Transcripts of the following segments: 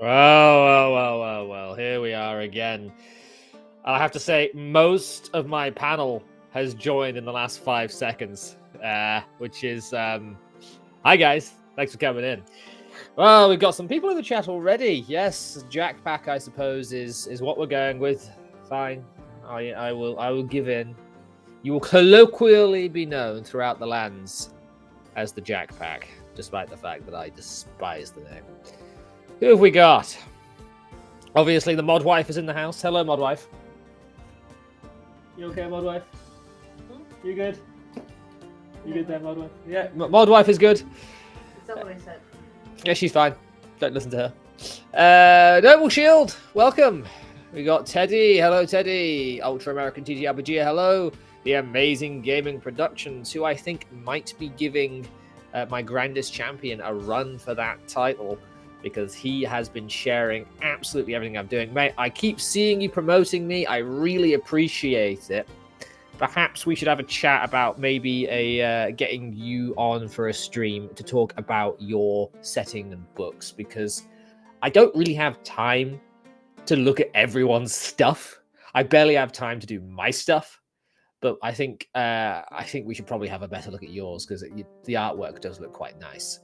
Well. Here we are again. I have to say, most of my panel has joined in the last 5 seconds, which is... Hi, guys. Thanks for coming in. Well, we've got some people in the chat already. Yes, Jackpack, I suppose, is what we're going with. Fine. I will give in. You will colloquially be known throughout the lands as the Jackpack, despite the fact that I despise the name. Who have we got? Obviously, the Modwife is in the house. Hello, Modwife. You okay, Modwife? You good? You good there, Modwife? Yeah, Modwife is good. Is that what I said? Yeah, she's fine. Don't listen to her. Noble Shield, welcome. We got Teddy. Hello, Teddy. Ultra American TTRPG. Hello. The Amazing Gaming Productions, who I think might be giving my Grandest Champion a run for that title, because he has been sharing absolutely everything I'm doing. Mate, I keep seeing you promoting me. I really appreciate it. Perhaps we should have a chat about maybe getting you on for a stream to talk about your setting and books, because I don't really have time to look at everyone's stuff. I barely have time to do my stuff. But I think we should probably have a better look at yours, because the artwork does look quite nice.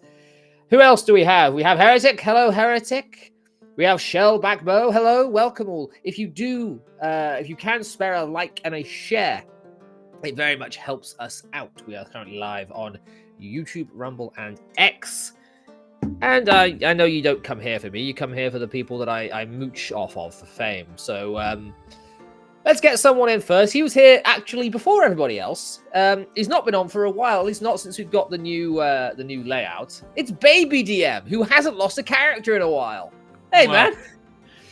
Who else do we have? We have Heretic. Hello, Heretic. We have Shell Backbow. Hello, welcome all. If you can spare a like and a share, it very much helps us out. We are currently live on YouTube, Rumble, and X. And I know you don't come here for me. You come here for the people that I mooch off of for fame. So let's get someone in first. He was here actually before everybody else. He's not been on for a while, at least not since we've got the new layout. It's Baby DM, who hasn't lost a character in a while. Hey, well, man.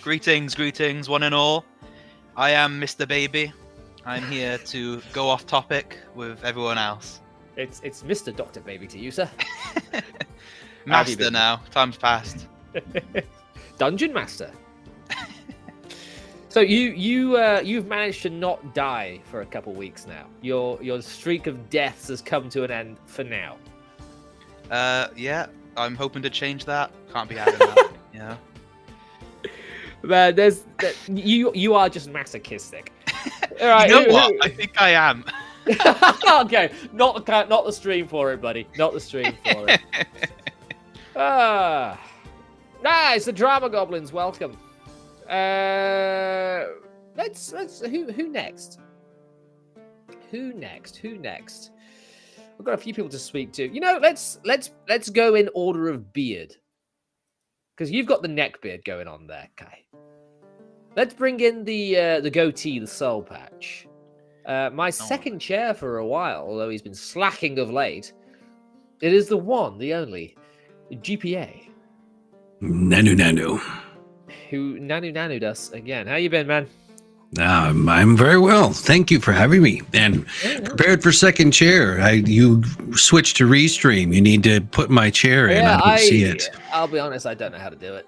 Greetings, one and all. I am Mr. Baby. I'm here to go off topic with everyone else. It's Mr. Dr. Baby to you, sir. Master now. Time's passed. Dungeon Master. So you've managed to not die for a couple weeks now. Your streak of deaths has come to an end for now. Yeah, I'm hoping to change that. Can't be having that. Yeah. Man, you are just masochistic. All right, you know what? I think I am. Okay, not the stream for it, buddy. Not the stream for it. Nice, the Drama Goblins. Welcome. Let's who next? Who next? I've got a few people to speak to. You know, let's go in order of beard, because you've got the neck beard going on there, Kai. Let's bring in the goatee, the soul patch. My second chair for a while, although he's been slacking of late. It is the one, the only, GPA. Nanu. Who Nanu us again. How you been, man? I'm very well. Thank you for having me. And prepared for second chair. You switched to Restream. You need to put my chair in. I don't see it. I'll be honest, I don't know how to do it.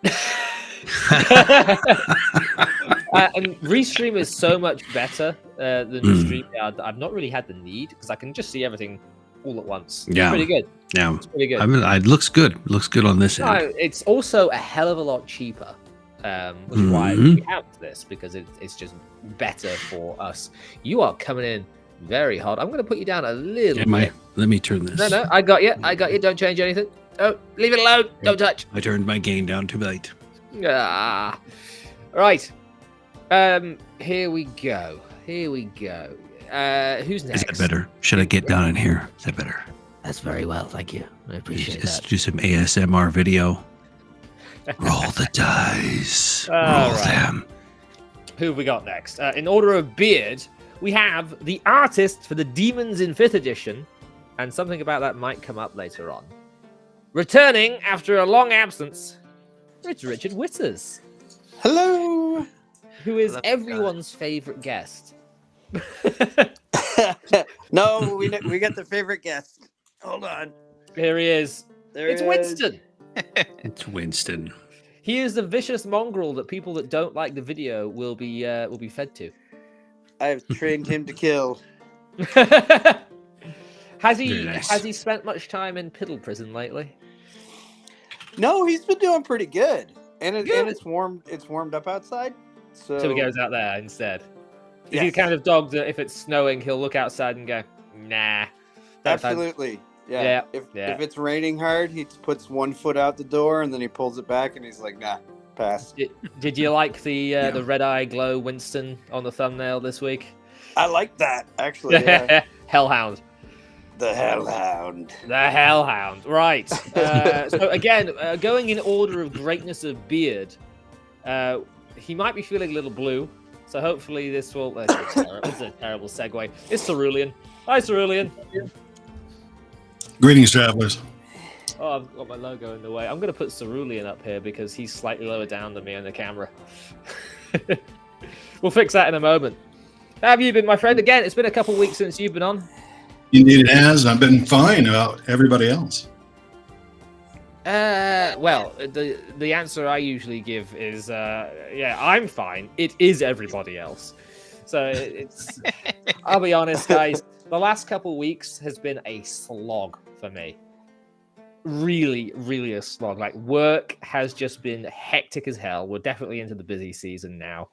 And Restream is so much better than StreamYard that I've not really had the need, because I can just see everything all at once. Yeah. It's pretty good. Yeah. It's pretty good. I mean, it looks good. Looks good on this end. It's also a hell of a lot cheaper. Which is why we have this, because it's just better for us. You are coming in very hard. I'm going to put you down a little bit. Let me turn this. No, I got you. Don't change anything. Oh, leave it alone. Don't touch. I turned my gain down too late. Right. Here we go. Who's next? Is that better? Should I get down in here? Is that better? That's very well. Thank you. I appreciate Just that. do some ASMR video. Roll the dice. Roll them. Who have we got next? In order of beard, we have the artist for the Demons in 5th edition, and something about that might come up later on. Returning after a long absence, it's Richard Witters. Hello. Who is everyone's favorite guest. No, we got the favorite guest. Hold on. Here he is. It's Winston. It's Winston. He is the vicious mongrel that people that don't like the video will be fed to. I've trained him to kill. Has he spent much time in Piddle Prison lately? No, he's been doing pretty good. and it's warm. It's warmed up outside, so So he goes out there instead. Is he the Yes. kind of dog that if it's snowing, he'll look outside and go, nah. That kind- Absolutely. Yeah, Yeah. If yeah. it's raining hard, he puts 1 foot out the door and then he pulls it back and he's like, nah, pass. Did you like the red eye glow Winston on the thumbnail this week? I like that, actually. Yeah. Hellhound. The hellhound. The Hellhound. Right. So again, going in order of greatness of beard, he might be feeling a little blue. So hopefully this will... This is a terrible segue. It's Cerulean. Hi, Cerulean. Greetings, travelers. Oh, I've got my logo in the way. I'm going to put Cerulean up here because he's slightly lower down than me on the camera. We'll fix that in a moment. How have you been, my friend? Again, it's been a couple of weeks since you've been on. Indeed, it has. I've been fine about everybody else. Well, the answer I usually give is, yeah, I'm fine. It is everybody else. So it's... I'll be honest, guys. The last couple of weeks has been a slog for me. Really, really a slog. Like, work has just been hectic as hell. We're definitely into the busy season now.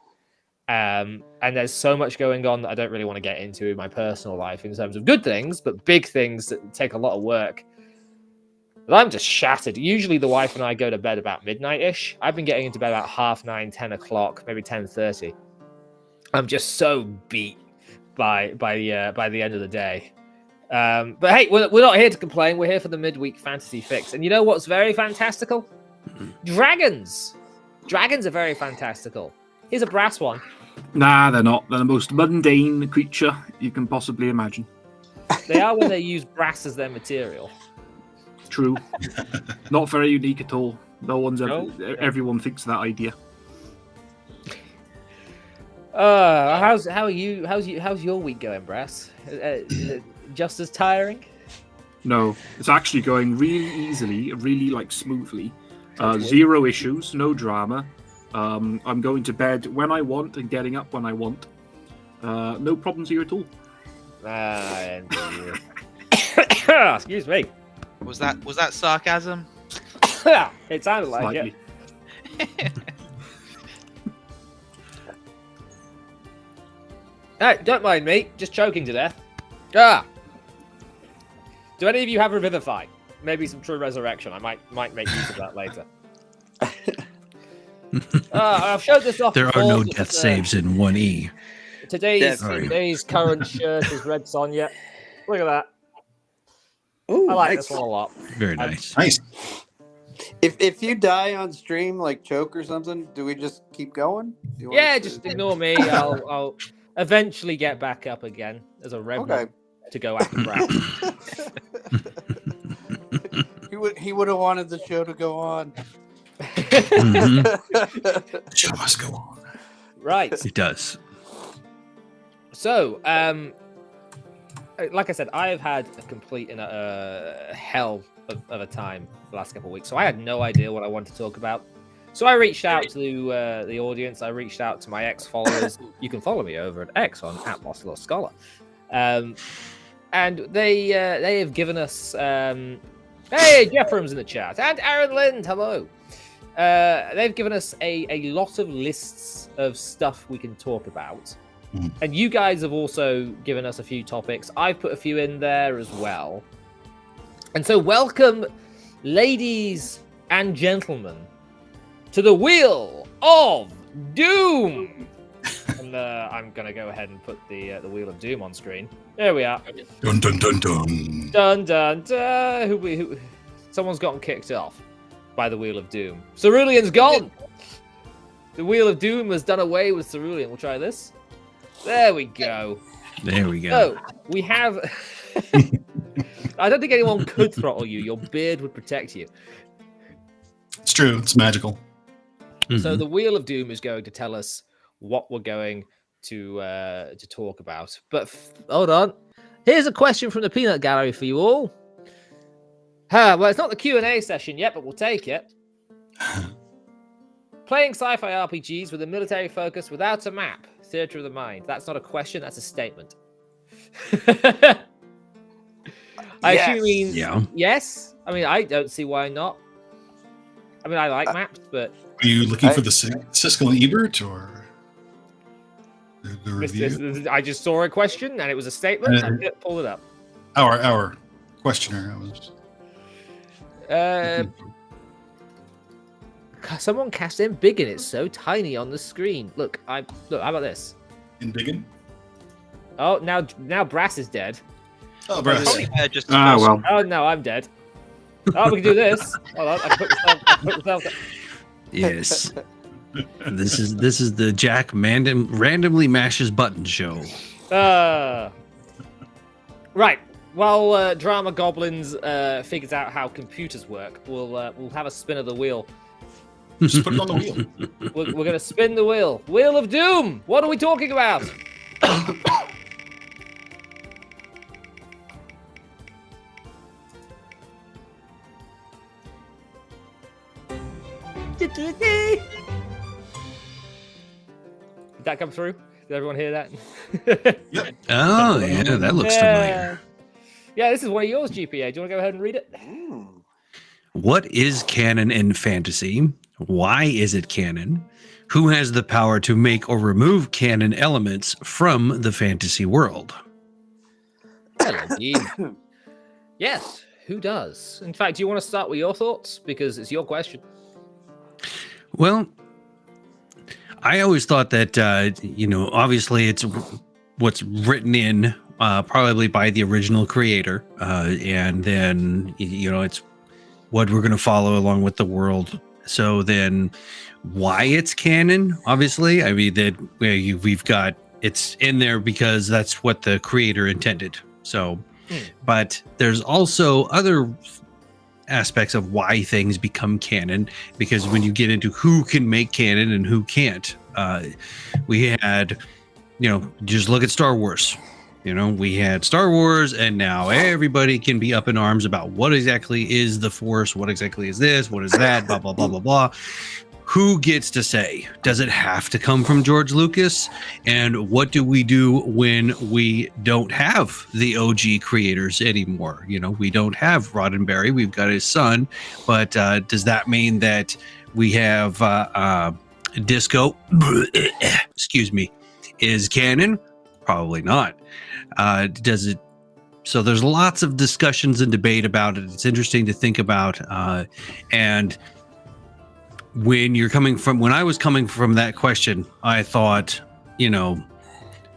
And there's so much going on that I don't really want to get into in my personal life in terms of good things, but big things that take a lot of work. But I'm just shattered. Usually the wife and I go to bed about midnight-ish. I've been getting into bed about 9:30, 10 o'clock, maybe 10:30. I'm just so beat by the end of the day. But hey, we're not here to complain. We're here for the midweek fantasy fix. And you know what's very fantastical? Dragons. Dragons are very fantastical. Here's a brass one. Nah, they're not. They're the most mundane creature you can possibly imagine. They are when they use brass as their material. True. Not very unique at all. No one's No? everyone thinks that idea. How's your week going, Brass? Is it just as tiring? No, it's actually going really easily, really like smoothly. Zero issues, no drama. I'm going to bed when I want and getting up when I want. No problems here at all. Excuse me. Was that sarcasm? It sounded like Slightly. it. Hey, don't mind me. Just choking to death. Do any of you have Revivify? Maybe some True Resurrection. I might make use of that later. I've showed this off. There are before, no but, death saves in 1E. Today's current shirt is Red Sonja. Look at that. Ooh, I like nice. this one a lot. Very nice. Nice. If you die on stream, like choke or something, do we just keep going? Do you want Yeah, us to- just ignore me. I'll eventually get back up again as a revenant to go after Brad. He would have wanted the show to go on. Mhm. The show must go on. Right. It does. So, like I said, I have had a complete and hell of a time the last couple of weeks. So I had no idea what I wanted to talk about. So I reached out to the audience. I reached out to my ex-followers. You can follow me over at X on @LostLostScholar. And they have given us... hey, Jeffrum's in the chat. And Aaron Lind, hello. They've given us a lot of lists of stuff we can talk about. And you guys have also given us a few topics. I've put a few in there as well. And so welcome, ladies and gentlemen, to the Wheel of Doom. And I'm going to go ahead and put the Wheel of Doom on screen. There we are. Dun dun dun dun. Dun, dun, dun. Who, someone's gotten kicked off by the Wheel of Doom. Cerulean's gone. The Wheel of Doom has done away with Cerulean. We'll try this. There we go. There we go. So, we have... I don't think anyone could throttle you. Your beard would protect you. It's true. It's magical. So the Wheel of Doom is going to tell us what we're going to talk about. But hold on. Here's a question from the Peanut Gallery for you all. Well, it's not the Q&A session yet, but we'll take it. Playing sci-fi RPGs with a military focus without a map. Theater of the mind. That's not a question, that's a statement. I assume it means Yeah. yes. I mean, I don't see why not. I mean, I like maps, but Are you looking for the Siskel and Ebert or the review? I just saw a question and it was a statement. I pulled it up. Our questioner. Someone cast in Biggin. It's so tiny on the screen. Look. How about this? In Biggin? Oh, now Brass is dead. Oh, Brass. Probably just well. Oh no, I'm dead. Oh, we can do this. Hold on, I put myself. Yes. This is the Jack randomly mashes buttons show. Right. While Drama Goblins figures out how computers work, we'll have a spin of the wheel. Just put it on the wheel. We're gonna spin the wheel. Wheel of Doom. What are we talking about? Did that come through? Did everyone hear that? Yep. Oh, yeah, that looks familiar. Yeah, this is one of yours, GPA. Do you want to go ahead and read it? What is canon in fantasy? Why is it canon? Who has the power to make or remove canon elements from the fantasy world? Hello, Dean. Yes, who does? In fact, do you want to start with your thoughts? Because it's your question. Well, I always thought that, obviously it's what's written in probably by the original creator. And then, it's what we're going to follow along with the world. So then why it's canon, obviously, I mean, that we've got it's in there because that's what the creator intended. So, but there's also other aspects of why things become canon, because when you get into who can make canon and who can't, we had, just look at Star Wars. We had Star Wars, and now everybody can be up in arms about what exactly is the Force, what exactly is this, what is that, blah, blah, blah, blah, blah. Who gets to say? Does it have to come from George Lucas? And what do we do when we don't have the OG creators anymore? We don't have Roddenberry. We've got his son. But does that mean that we have Disco, excuse me, is canon? Probably not. Does it? So there's lots of discussions and debate about it. It's interesting to think about. And when I was coming from that question, I thought, of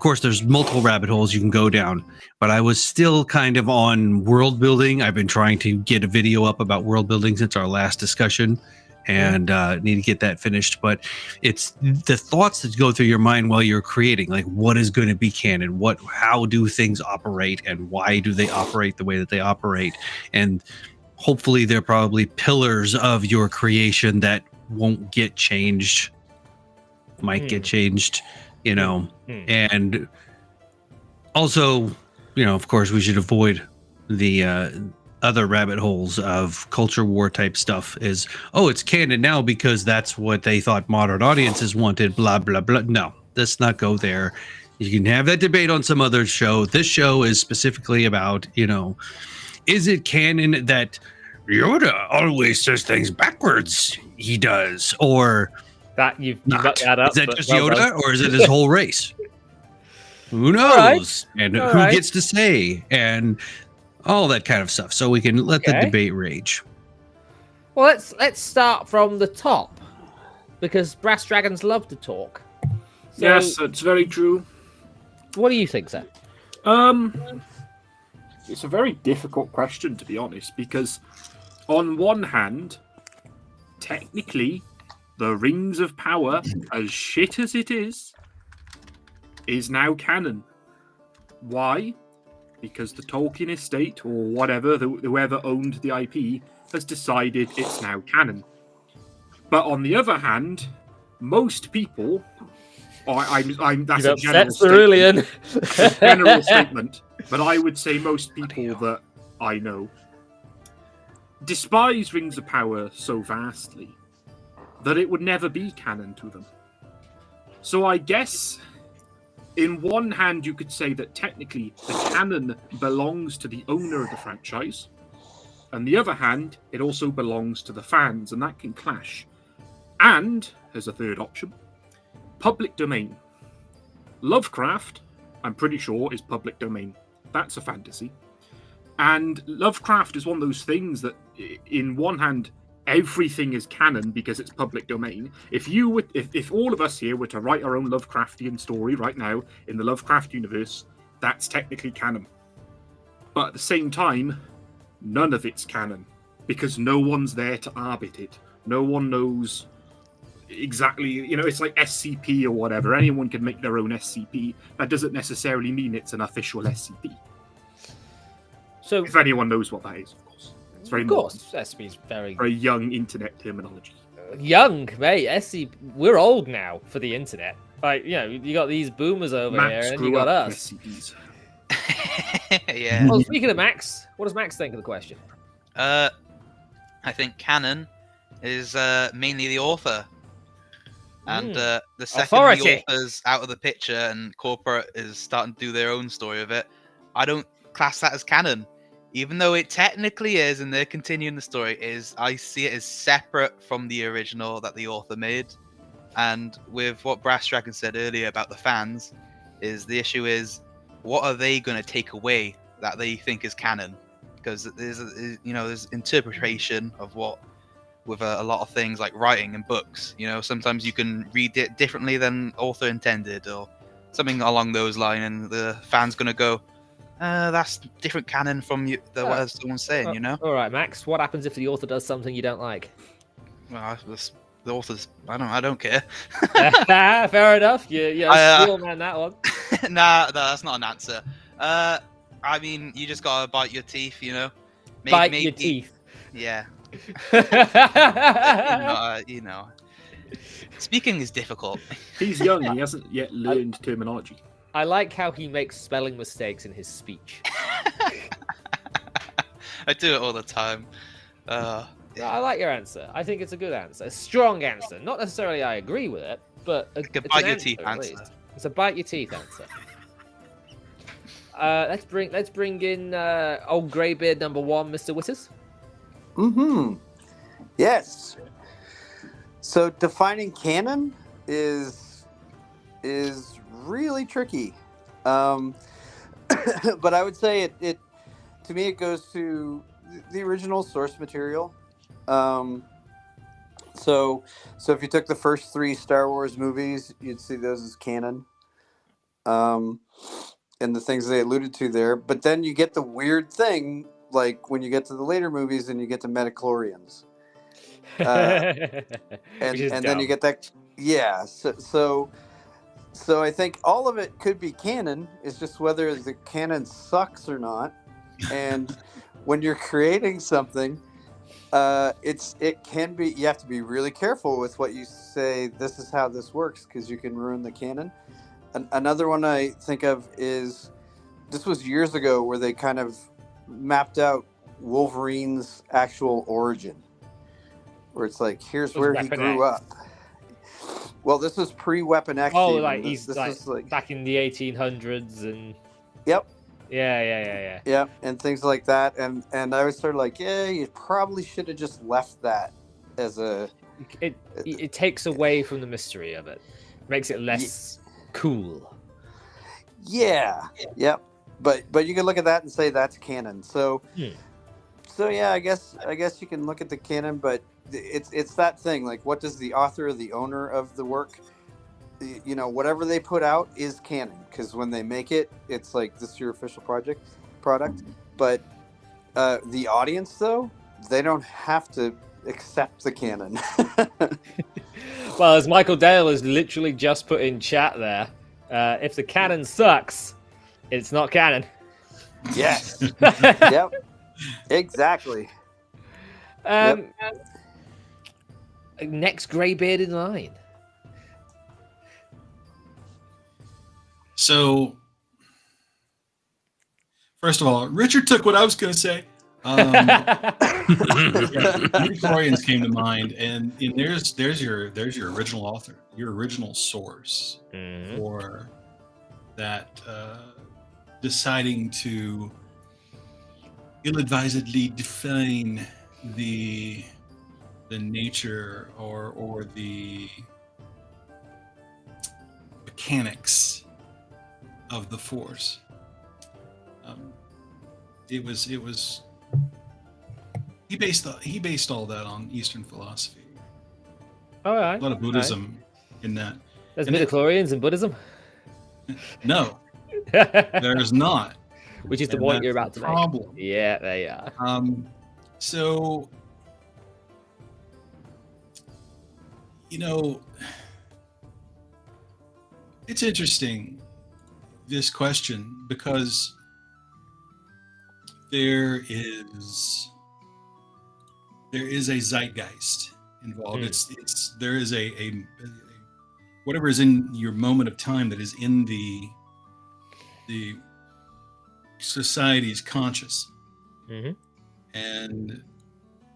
course, there's multiple rabbit holes you can go down, but I was still kind of on world building. I've been trying to get a video up about world building since our last discussion, and need to get that finished. But it's the thoughts that go through your mind while you're creating, like what is going to be canon, how do things operate, and why do they operate the way that they operate? And hopefully they're probably pillars of your creation that won't get changed, might get changed, and also, of course, we should avoid the other rabbit holes of culture war type stuff. Is it's canon now because that's what they thought modern audiences wanted, blah blah blah. No, let's not go there. You can have that debate on some other show. This show is specifically about, is it canon that Yoda always says things backwards? He does, or that you've got that up. Is that just Yoda, or is it his whole race? Who knows? Right. And who gets to say, and all that kind of stuff. So we can let the debate rage. Well, let's start from the top, because brass dragons love to talk. So, yes, that's very true. What do you think, sir? It's a very difficult question, to be honest, because on one hand, technically, the Rings of Power, as shit as it is now canon. Why? Because the Tolkien estate, or whatever, whoever owned the IP, has decided it's now canon. But on the other hand, most people, that's a general statement. General statement, but I would say most people that I know despise Rings of Power so vastly that it would never be canon to them. So I guess, in one hand, you could say that technically the canon belongs to the owner of the franchise, On the other hand, it also belongs to the fans, and that can clash. And, as a third option, public domain. Lovecraft, I'm pretty sure, is public domain. That's a fantasy. And Lovecraft is one of those things that, in one hand, everything is canon because it's public domain. If all of us here were to write our own Lovecraftian story right now in the Lovecraft universe, that's technically canon. But at the same time, none of it's canon because no one's there to arbit it. No one knows exactly, it's like SCP or whatever. Anyone can make their own SCP. That doesn't necessarily mean it's an official SCP. So, if anyone knows what that is, of course. It's very SCP is very young internet terminology. Young, mate. SCP, we're old now for the internet. Like, you got these boomers over here, and you got us. SCPs. Yeah. Well, speaking of Max, what does Max think of the question? I think canon is mainly the author. And the second the author's out of the picture and corporate is starting to do their own story of it, I don't class that as canon. Even though it technically is, and they're continuing the story, I see it as separate from the original that the author made. And with what Brass Dragon said earlier about the fans, the issue is, what are they going to take away that they think is canon? Because there's interpretation of what, with a lot of things like writing and books. Sometimes you can read it differently than author intended, or something along those lines, and the fan's going to go, that's different canon from what someone's saying, All right, Max, what happens if the author does something you don't like? Well, the author's, I don't care. Fair enough. Yeah, steel man that one. Nah, that's not an answer. I mean, you just gotta bite your teeth, Bite your teeth. Yeah. Speaking is difficult. He's young, he hasn't yet learned terminology. I like how he makes spelling mistakes in his speech. I do it all the time. I like your answer. I think it's a good answer. A strong answer. Not necessarily I agree with it, but it's a bite your teeth answer. It's a bite your teeth answer. Let's bring in old greybeard number 1, Mr. Witters. Yes. So defining canon is really tricky. But I would say it to me it goes to the original source material. So if you took the first 3 Star Wars movies, you'd see those as canon. And the things they alluded to there. But then you get the weird thing, like when you get to the later movies and you get to metachlorians. And then you get that. Yeah. So I think all of it could be canon. It's just whether the canon sucks or not. And when you're creating something, it can be, you have to be really careful with what you say. This is how this works, because you can ruin the canon. Another one I think of is, this was years ago, where they kind of mapped out Wolverine's actual origin, where it's like, here's where he grew up. Well, this was pre-Weapon X. Oh, like he's like back in the 1800s and. Yep. Yeah. Yep, and things like that, and I was sort of like, yeah, you probably should have just left that as a. It takes away from the mystery of it, makes it less cool. Yeah. Yep. But you can look at that and say that's canon. So yeah, I guess you can look at the canon, but it's that thing, like, what does the author or the owner of the work, whatever they put out is canon, because when they make it, it's like, this is your official product. But the audience, though, they don't have to accept the canon. Well, as Michael Dale has literally just put in chat there, if the canon sucks, it's not canon. Yes. Yep. Exactly. Next greybeard in line. So, first of all, Richard took what I was going to say. Midichlorians came to mind, and there's your original author, your original source for that, deciding to ill-advisedly define the nature or the mechanics of the Force. It was he based all that on Eastern philosophy. All right. A lot of Buddhism in that. There's And midichlorians in Buddhism. No, there's not. Which is the And point you're that's about the to problem. make. Yeah, they are. So, it's interesting, this question, because there is a zeitgeist involved. There is a whatever is in your moment of time that is in the society's conscious, and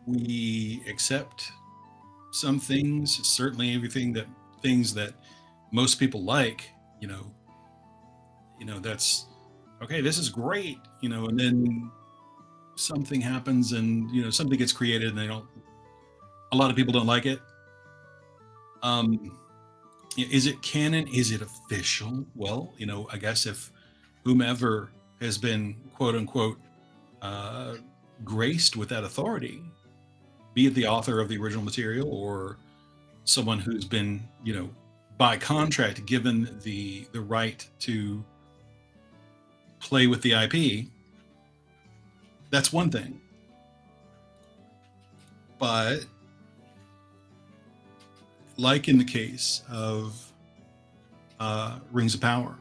we accept some things, certainly things that most people like, that's okay, this is great, and then something happens and something gets created and a lot of people don't like it. Is it canon? Is it official? Well, I guess if whomever has been quote unquote graced with that authority, be it the author of the original material or someone who's been, by contract given the right to play with the IP, that's one thing. But like in the case of Rings of Power,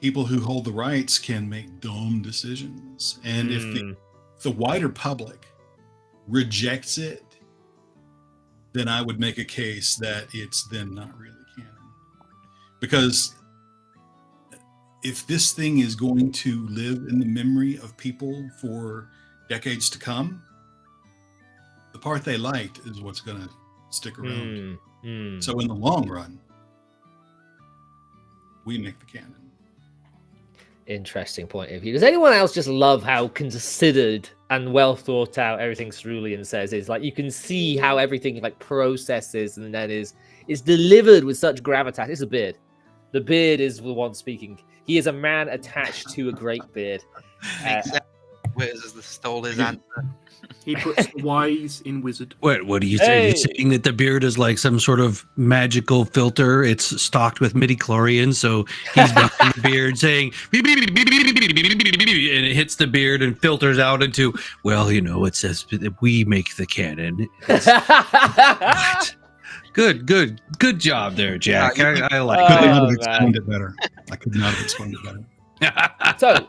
people who hold the rights can make dumb decisions. And if the wider public rejects it, then I would make a case that it's then not really canon. Because if this thing is going to live in the memory of people for decades to come, the part they liked is what's going to stick around. So in the long run, we make the canon. Interesting point of view. Does anyone else just love how considered and well thought out everything Cerulean says is? Like, you can see how everything like processes and then is delivered with such gravitas. It's a beard. The beard is the one speaking. He is a man attached to a great beard. Except Wiz stole his answer. He puts the Y's in wizard. What are you saying? Hey. You're saying that the beard is like some sort of magical filter? It's stocked with midichlorians, so he's making the beard saying beep, beep, beep, beep, beep, beep, beep, beep, beep, beep, and it hits the beard and filters out into, well, it says that we make the canon. What? Good job there, Jack. I like I could it. not have man. explained it better. I could not have explained it better. So,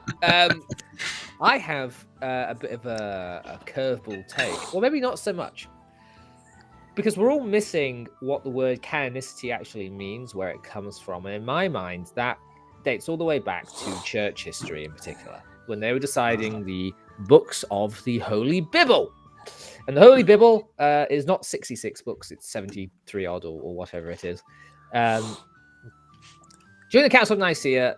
I have a bit of a curveball take. Well, maybe not so much. Because we're all missing what the word canonicity actually means, where it comes from. And in my mind, that dates all the way back to church history in particular, when they were deciding the books of the Holy Bible. And the Holy Bible is not 66 books, it's 73 odd or whatever it is. During the Council of Nicaea,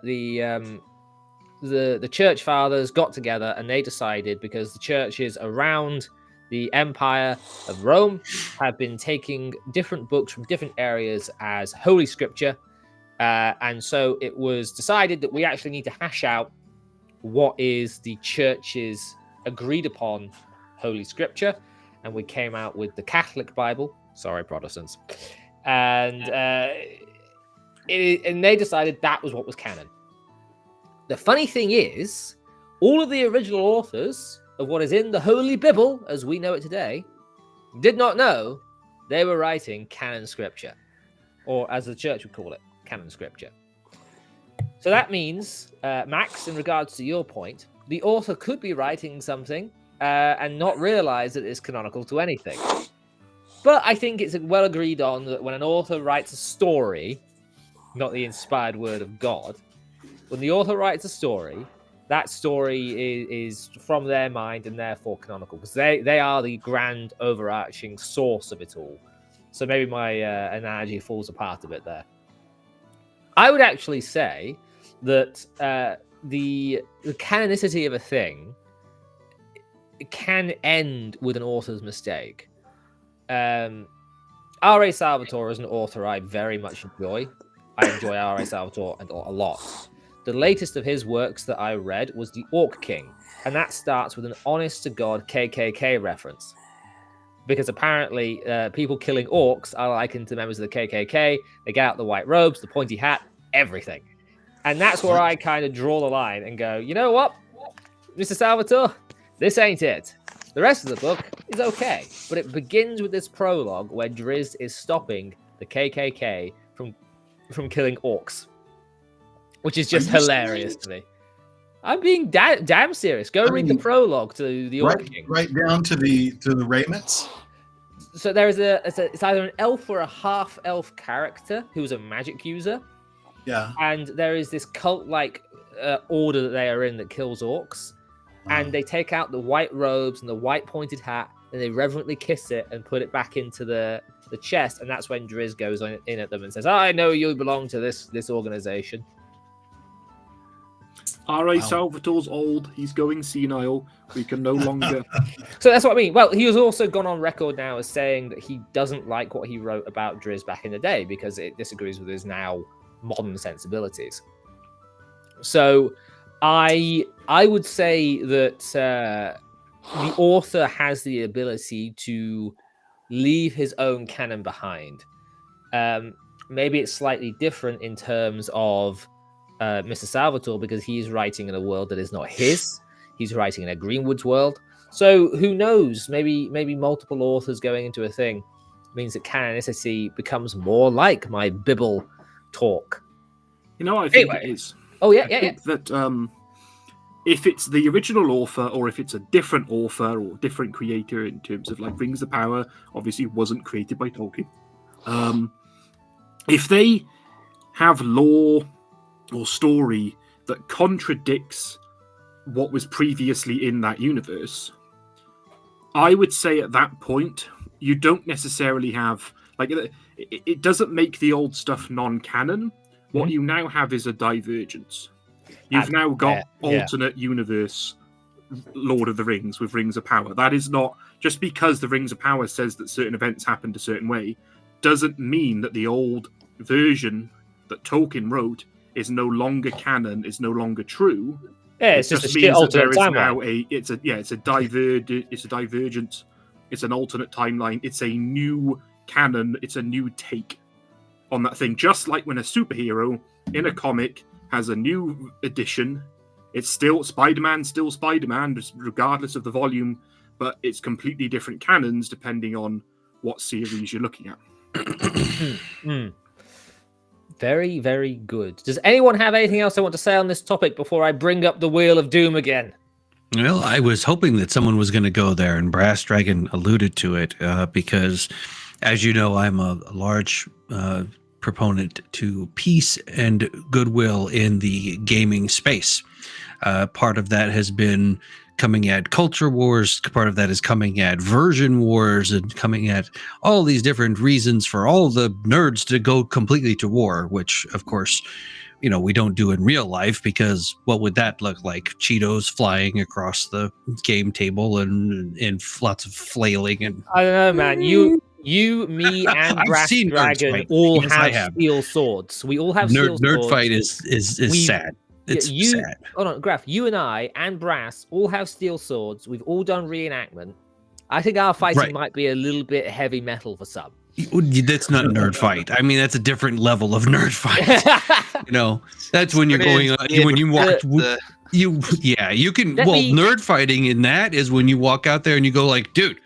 the church fathers got together and they decided, because the churches around the Empire of Rome have been taking different books from different areas as Holy Scripture. And so it was decided that we actually need to hash out what is the church's agreed upon Holy Scripture. And we came out with the Catholic Bible. Sorry, Protestants. And they decided that was what was canon. The funny thing is, all of the original authors of what is in the Holy Bible, as we know it today, did not know they were writing canon scripture, or as the church would call it, canon scripture. So that means, Max, in regards to your point, the author could be writing something and not realize that it's canonical to anything. But I think it's well agreed on that when an author writes a story, not the inspired word of God, when the author writes a story, that story is from their mind and therefore canonical, because they are the grand overarching source of it all. So maybe my analogy falls apart a bit there. I would actually say that the canonicity of a thing can end with an author's mistake. R.A. Salvatore is an author I very much enjoy. I enjoy R.A. Salvatore a lot. The latest of his works that I read was The Orc King, and that starts with an honest-to-God KKK reference. Because apparently people killing orcs are likened to members of the KKK. They get out the white robes, the pointy hat, everything. And that's where I kind of draw the line and go, you know what, Mr. Salvatore, this ain't it. The rest of the book is okay, but it begins with this prologue where Drizzt is stopping the KKK from killing orcs, which is just hilarious to me. I'm being damn serious. Go read the prologue to the Orc King. Right down to the raiments. So there is it's either an elf or a half elf character who's a magic user. Yeah. And there is this cult-like order that they are in that kills orcs. And they take out the white robes and the white pointed hat, and they reverently kiss it and put it back into the chest. And that's when Drizzt goes in at them and says, I know you belong to this organization. R.A. Salvatore's old. He's going senile. We can no longer... So that's what I mean. Well, he has also gone on record now as saying that he doesn't like what he wrote about Drizzt back in the day because it disagrees with his now modern sensibilities. So I would say that the author has the ability to leave his own canon behind. Maybe it's slightly different in terms of Mr. Salvatore because he's writing in a world that is not his. He's writing in a Greenwood's world. So who knows? Maybe multiple authors going into a thing means that canonicity becomes more like my Bibble talk. You know, I think it is. Oh yeah. That if it's the original author or if it's a different author or different creator in terms of like Rings of Power, obviously wasn't created by Tolkien. If they have lore or story that contradicts what was previously in that universe, I would say at that point you don't necessarily have like it doesn't make the old stuff non-canon. What you now have is a divergence. You've now got alternate universe Lord of the Rings with Rings of Power. That is not just because the Rings of Power says that certain events happened a certain way doesn't mean that the old version that Tolkien wrote is no longer canon, is no longer true. Yeah, it's just a shit alternate timeline. It's a divergence. It's an alternate timeline. It's a new canon. It's a new take on that thing. Just like when a superhero in a comic has a new edition, it's still Spider-Man, regardless of the volume, but it's completely different canons depending on what series you're looking at. Very, very good. Does anyone have anything else they want to say on this topic before I bring up the Wheel of Doom again? Well, I was hoping that someone was going to go there, and Brass Dragon alluded to it because, as you know, I'm a large proponent to peace and goodwill in the gaming space. Part of that has been coming at culture wars. Part of that is coming at version wars and coming at all these different reasons for all the nerds to go completely to war, which, of course, you know, we don't do in real life because what would that look like? Cheetos flying across the game table and lots of flailing. And I don't know, man. You, me, and Brass Dragon all have steel swords. We all have steel swords. Nerd fight is sad. It's sad. Hold on, Graf. You and I and Brass all have steel swords. We've all done reenactment. I think our fighting might be a little bit heavy metal for some. That's not nerd fight. I mean, that's a different level of nerd fight. You know, that's when you're going on. When you walk, you can. Nerd fighting in that is when you walk out there and you go like, dude,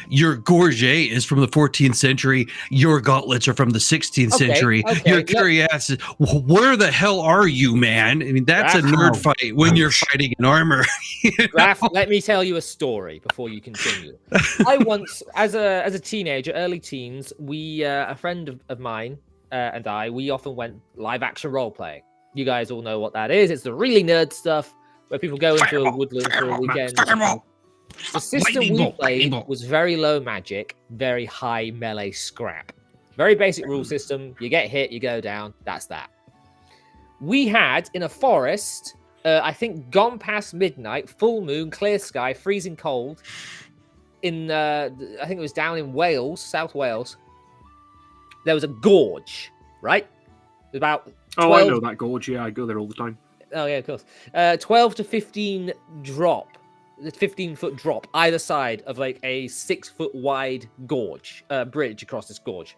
your gorget is from the 14th century. Your gauntlets are from the 16th century. Your cuirass is, where the hell are you, man? I mean, that's a nerd fight when you're fighting in armor. Raph, let me tell you a story before you continue. I once, as a teenager, early teens, a friend of mine and I, we often went live action role playing. You guys all know what that is. It's the really nerd stuff where people go into a woodland for a weekend. The system we played was very low magic, very high melee scrap. Very basic rule system. You get hit, you go down. That's that. We had, in a forest, I think gone past midnight, full moon, clear sky, freezing cold. In I think it was down in Wales, South Wales. There was a gorge, right? About 12... Oh, I know that gorge. Yeah, I go there all the time. Oh yeah, of course. 12 to 15 drop, the 15-foot drop either side of like a 6-foot wide gorge, bridge across this gorge,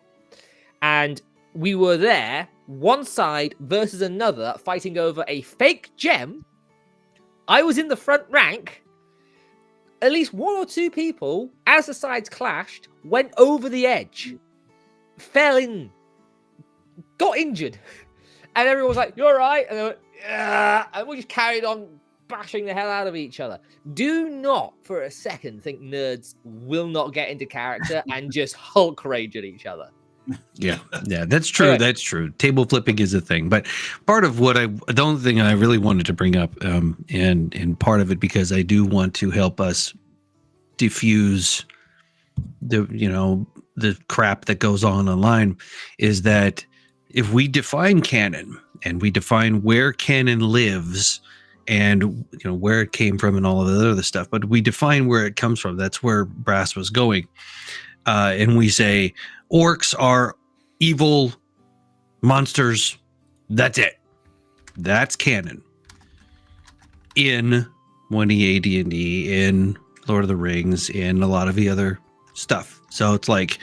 and we were there, one side versus another, fighting over a fake gem. I was in the front rank. At least 1 or 2 people, as the sides clashed, went over the edge, fell in, got injured. And everyone was like, "You're all right." And they went, "Yeah." And we just carried on bashing the hell out of each other. Do not for a second think nerds will not get into character and just Hulk rage at each other. Yeah, that's true. Anyway. That's true. Table flipping is a thing, but part of what the only thing I really wanted to bring up, and part of it because I do want to help us diffuse the crap that goes on online, is that if we define canon and we define where canon lives and where it came from and all of the other stuff, but we define where it comes from. That's where Brass was going, and we say orcs are evil monsters. That's it. That's canon. In 1EA D&D, in Lord of the Rings, in a lot of the other stuff. So it's like,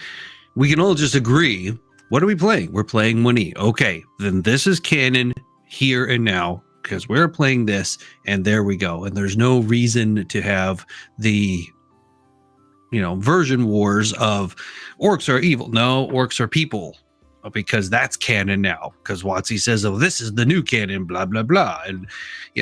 we can all just agree, what are we playing? We're playing 1E. Okay, then this is canon here and now, because we're playing this, and there we go. And there's no reason to have the version wars of orcs are evil. No, orcs are people, because that's canon now. Because WotC says, "Oh, this is the new canon," blah blah blah, and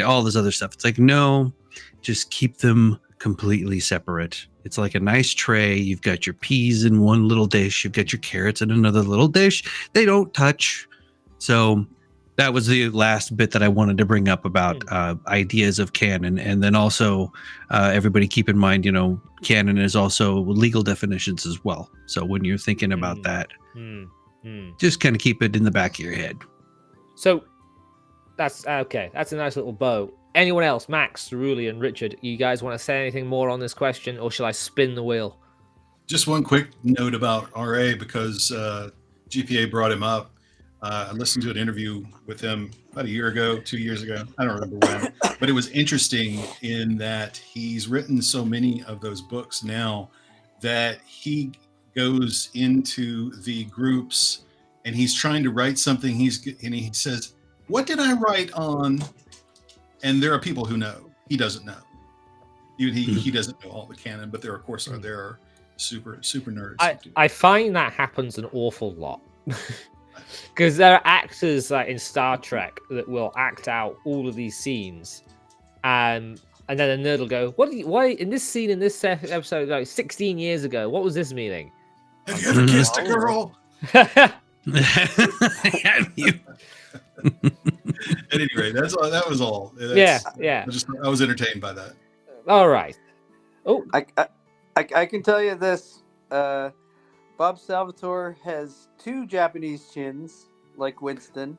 all this other stuff. It's like, no, just keep them completely separate. It's like a nice tray. You've got your peas in one little dish. You've got your carrots in another little dish. They don't touch. So that was the last bit that I wanted to bring up about ideas of canon. And then also everybody keep in mind, canon is also legal definitions as well. So when you're thinking about that, just kind of keep it in the back of your head. So that's okay. That's a nice little bow. Anyone else? Max, Cerulli, and Richard, you guys want to say anything more on this question, or shall I spin the wheel? Just one quick note about RA, because GPA brought him up. I listened to an interview with him about a year ago, 2 years ago. I don't remember when, but it was interesting in that he's written so many of those books now that he goes into the groups and he's trying to write something. And he says, "What did I write on?" And there are people who know. He doesn't know. He doesn't know all the canon, but there, of course, are super nerds. I find that happens an awful lot. Because there are actors like in Star Trek that will act out all of these scenes, and then a nerd will go, "Why in this scene in this episode, like 16 years ago, what was this meaning?" Have you ever kissed a girl? Have you? At any rate, that was all. Yeah. I was entertained by that. All right. Oh, I can tell you this. Bob Salvatore has 2 Japanese chins, like Winston,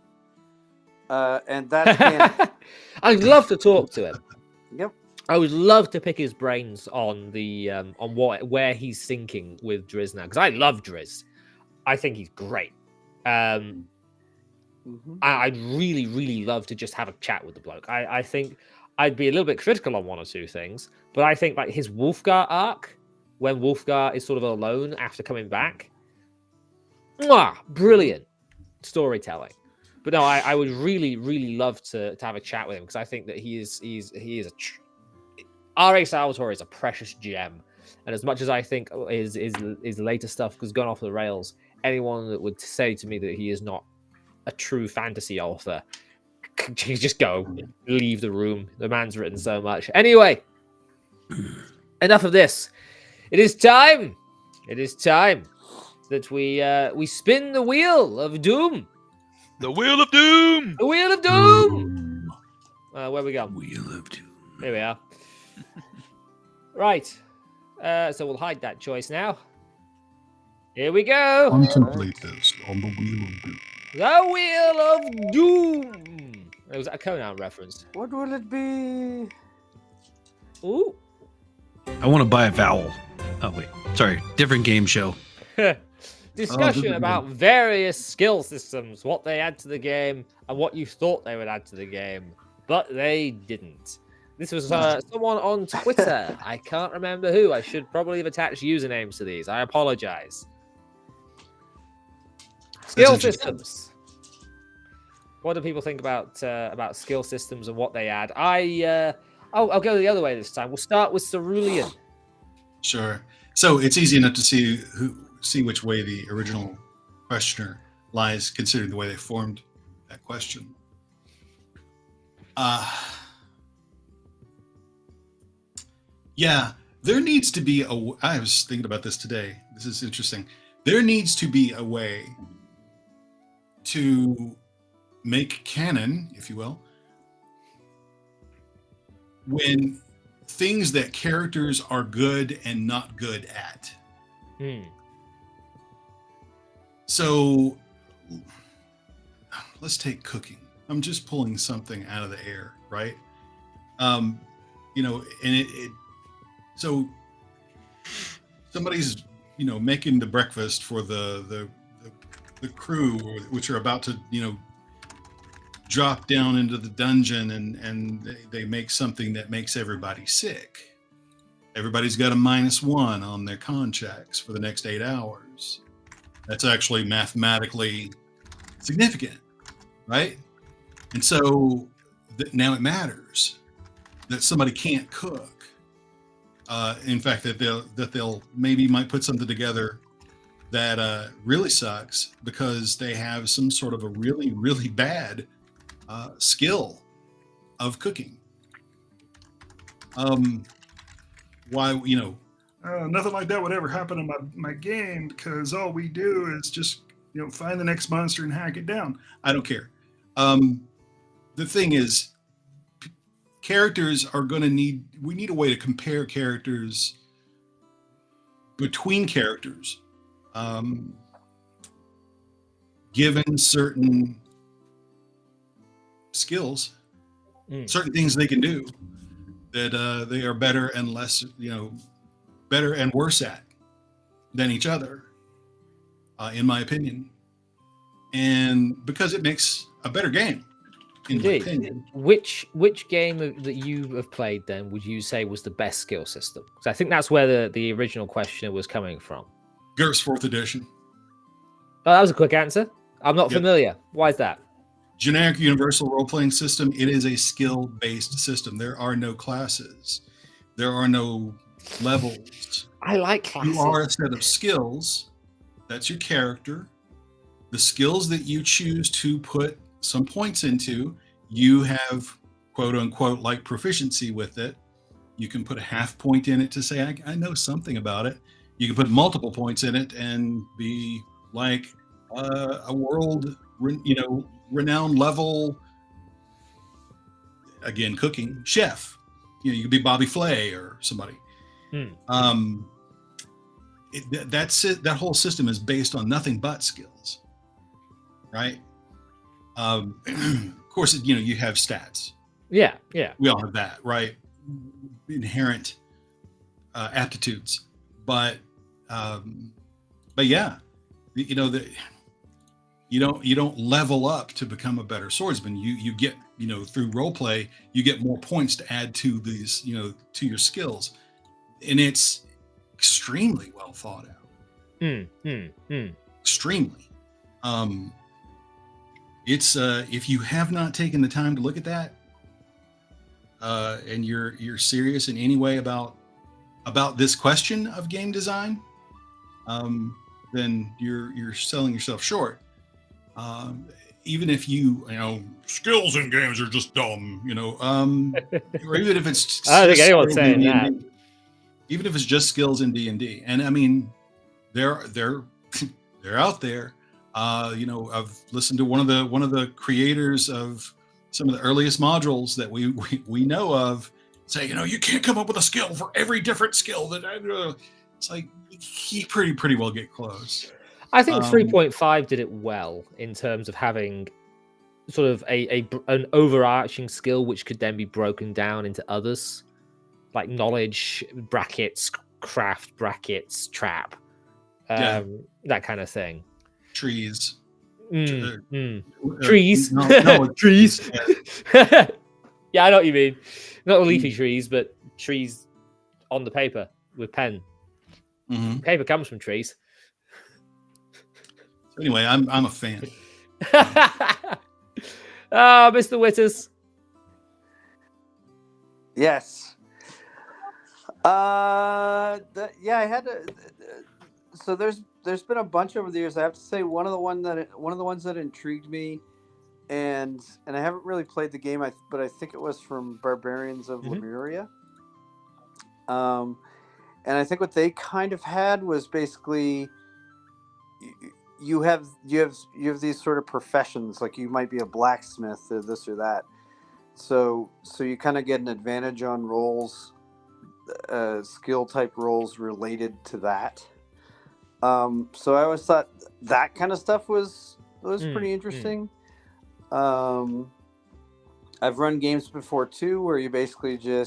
and that's canon. I'd love to talk to him. Yep. I would love to pick his brains on the on where he's thinking with Driz now, because I love Driz. I think he's great. I'd really, really love to just have a chat with the bloke. I think I'd be a little bit critical on 1 or 2 things, but I think like his Wolfgar arc, when Wolfgar is sort of alone after coming back, brilliant storytelling. But no, I would really, really love to have a chat with him, because I think that he is R.A. Salvatore is a precious gem. And as much as I think his later stuff has gone off the rails, anyone that would say to me that he is not a true fantasy author, just go, leave the room. The man's written so much. Anyway, enough of this. It is time that we spin the wheel of doom. The Wheel of Doom! The wheel of doom! Where we go? Wheel of Doom. Here we are. Right. So we'll hide that choice now. Here we go. Contemplate this on the Wheel of Doom. The Wheel of Doom. It was a Conan reference. What will it be? Ooh. I want to buy a vowel. Oh wait, sorry, different game show. Discussion about various skill systems, what they add to the game, and what you thought they would add to the game, but they didn't. This was someone on Twitter. I can't remember who. I should probably have attached usernames to these. I apologize. Skill systems. What do people think about skill systems and what they add? I'll go the other way this time. We'll start with Cerulean. Sure. So it's easy enough to see which way the original questioner lies, considering the way they formed that question. Yeah, there needs to be I was thinking about this today. This is interesting. There needs to be a way to make canon, if you will, when things that characters are good and not good at. So let's take cooking. I'm just pulling something out of the air, right? And so somebody's, making the breakfast for the crew, which are about to, drop down into the dungeon, and they make something that makes everybody sick. Everybody's got a -1 on their con checks for the next 8 hours. That's actually mathematically significant, right? And so now it matters that somebody can't cook. In fact, that they'll might put something together that really sucks because they have some sort of a really, really bad skill of cooking. Why, nothing like that would ever happen in my game, because all we do is just, find the next monster and hack it down. I don't care. The thing is, characters are going to we need a way to compare characters between characters, given certain skills, certain things they can do that they are better and less, better and worse at than each other, in my opinion. And because it makes a better game, in my opinion. Which game that you have played then would you say was the best skill system? Because I think that's where the original questioner was coming from. GURPS 4th edition. Oh, that was a quick answer. I'm not familiar. Why is that? Generic universal role-playing system. It is a skill-based system. There are no classes. There are no levels. I like classes. You are a set of skills. That's your character. The skills that you choose to put some points into, you have quote unquote like proficiency with it. You can put a half point in it to say, I know something about it. You can put multiple points in it and be like a world, renowned level, again, cooking chef. You could be Bobby Flay or somebody. That's it. That whole system is based on nothing but skills, right? Of course, you have stats. Yeah. We all have that, right? Inherent aptitudes, but yeah, that you don't level up to become a better swordsman. You get, through role play, you get more points to add to these, to your skills, and it's extremely well thought out. Extremely. It's if you have not taken the time to look at that, and you're serious in any way about this question of game design, then you're selling yourself short. Even if skills in games are just dumb, or even if it's I don't think anyone's saying that. Even if it's just skills in D&D, and I mean, they're out there. I've listened to one of the creators of some of the earliest modules that we know of say, you can't come up with a skill for every different skill that it's like he pretty well get close. I think 3.5 did it well in terms of having sort of an overarching skill which could then be broken down into others, like knowledge brackets, craft brackets, trap, that kind of thing. Trees. Trees. No, trees. Yeah, I know what you mean. Not leafy trees, but trees on the paper with pen. Mm-hmm. Paper comes from trees. Anyway, I'm a fan. Mr. Witters. Yes. I had to. So there's been a bunch over the years. I have to say one of the ones that intrigued me, and I haven't really played the game, but I think it was from Barbarians of Lemuria. And I think what they kind of had was basically you have these sort of professions, like you might be a blacksmith or this or that. So you kind of get an advantage on rolls, skill type rolls related to that. So I always thought that kind of stuff was pretty interesting. I've run games before too, where you basically you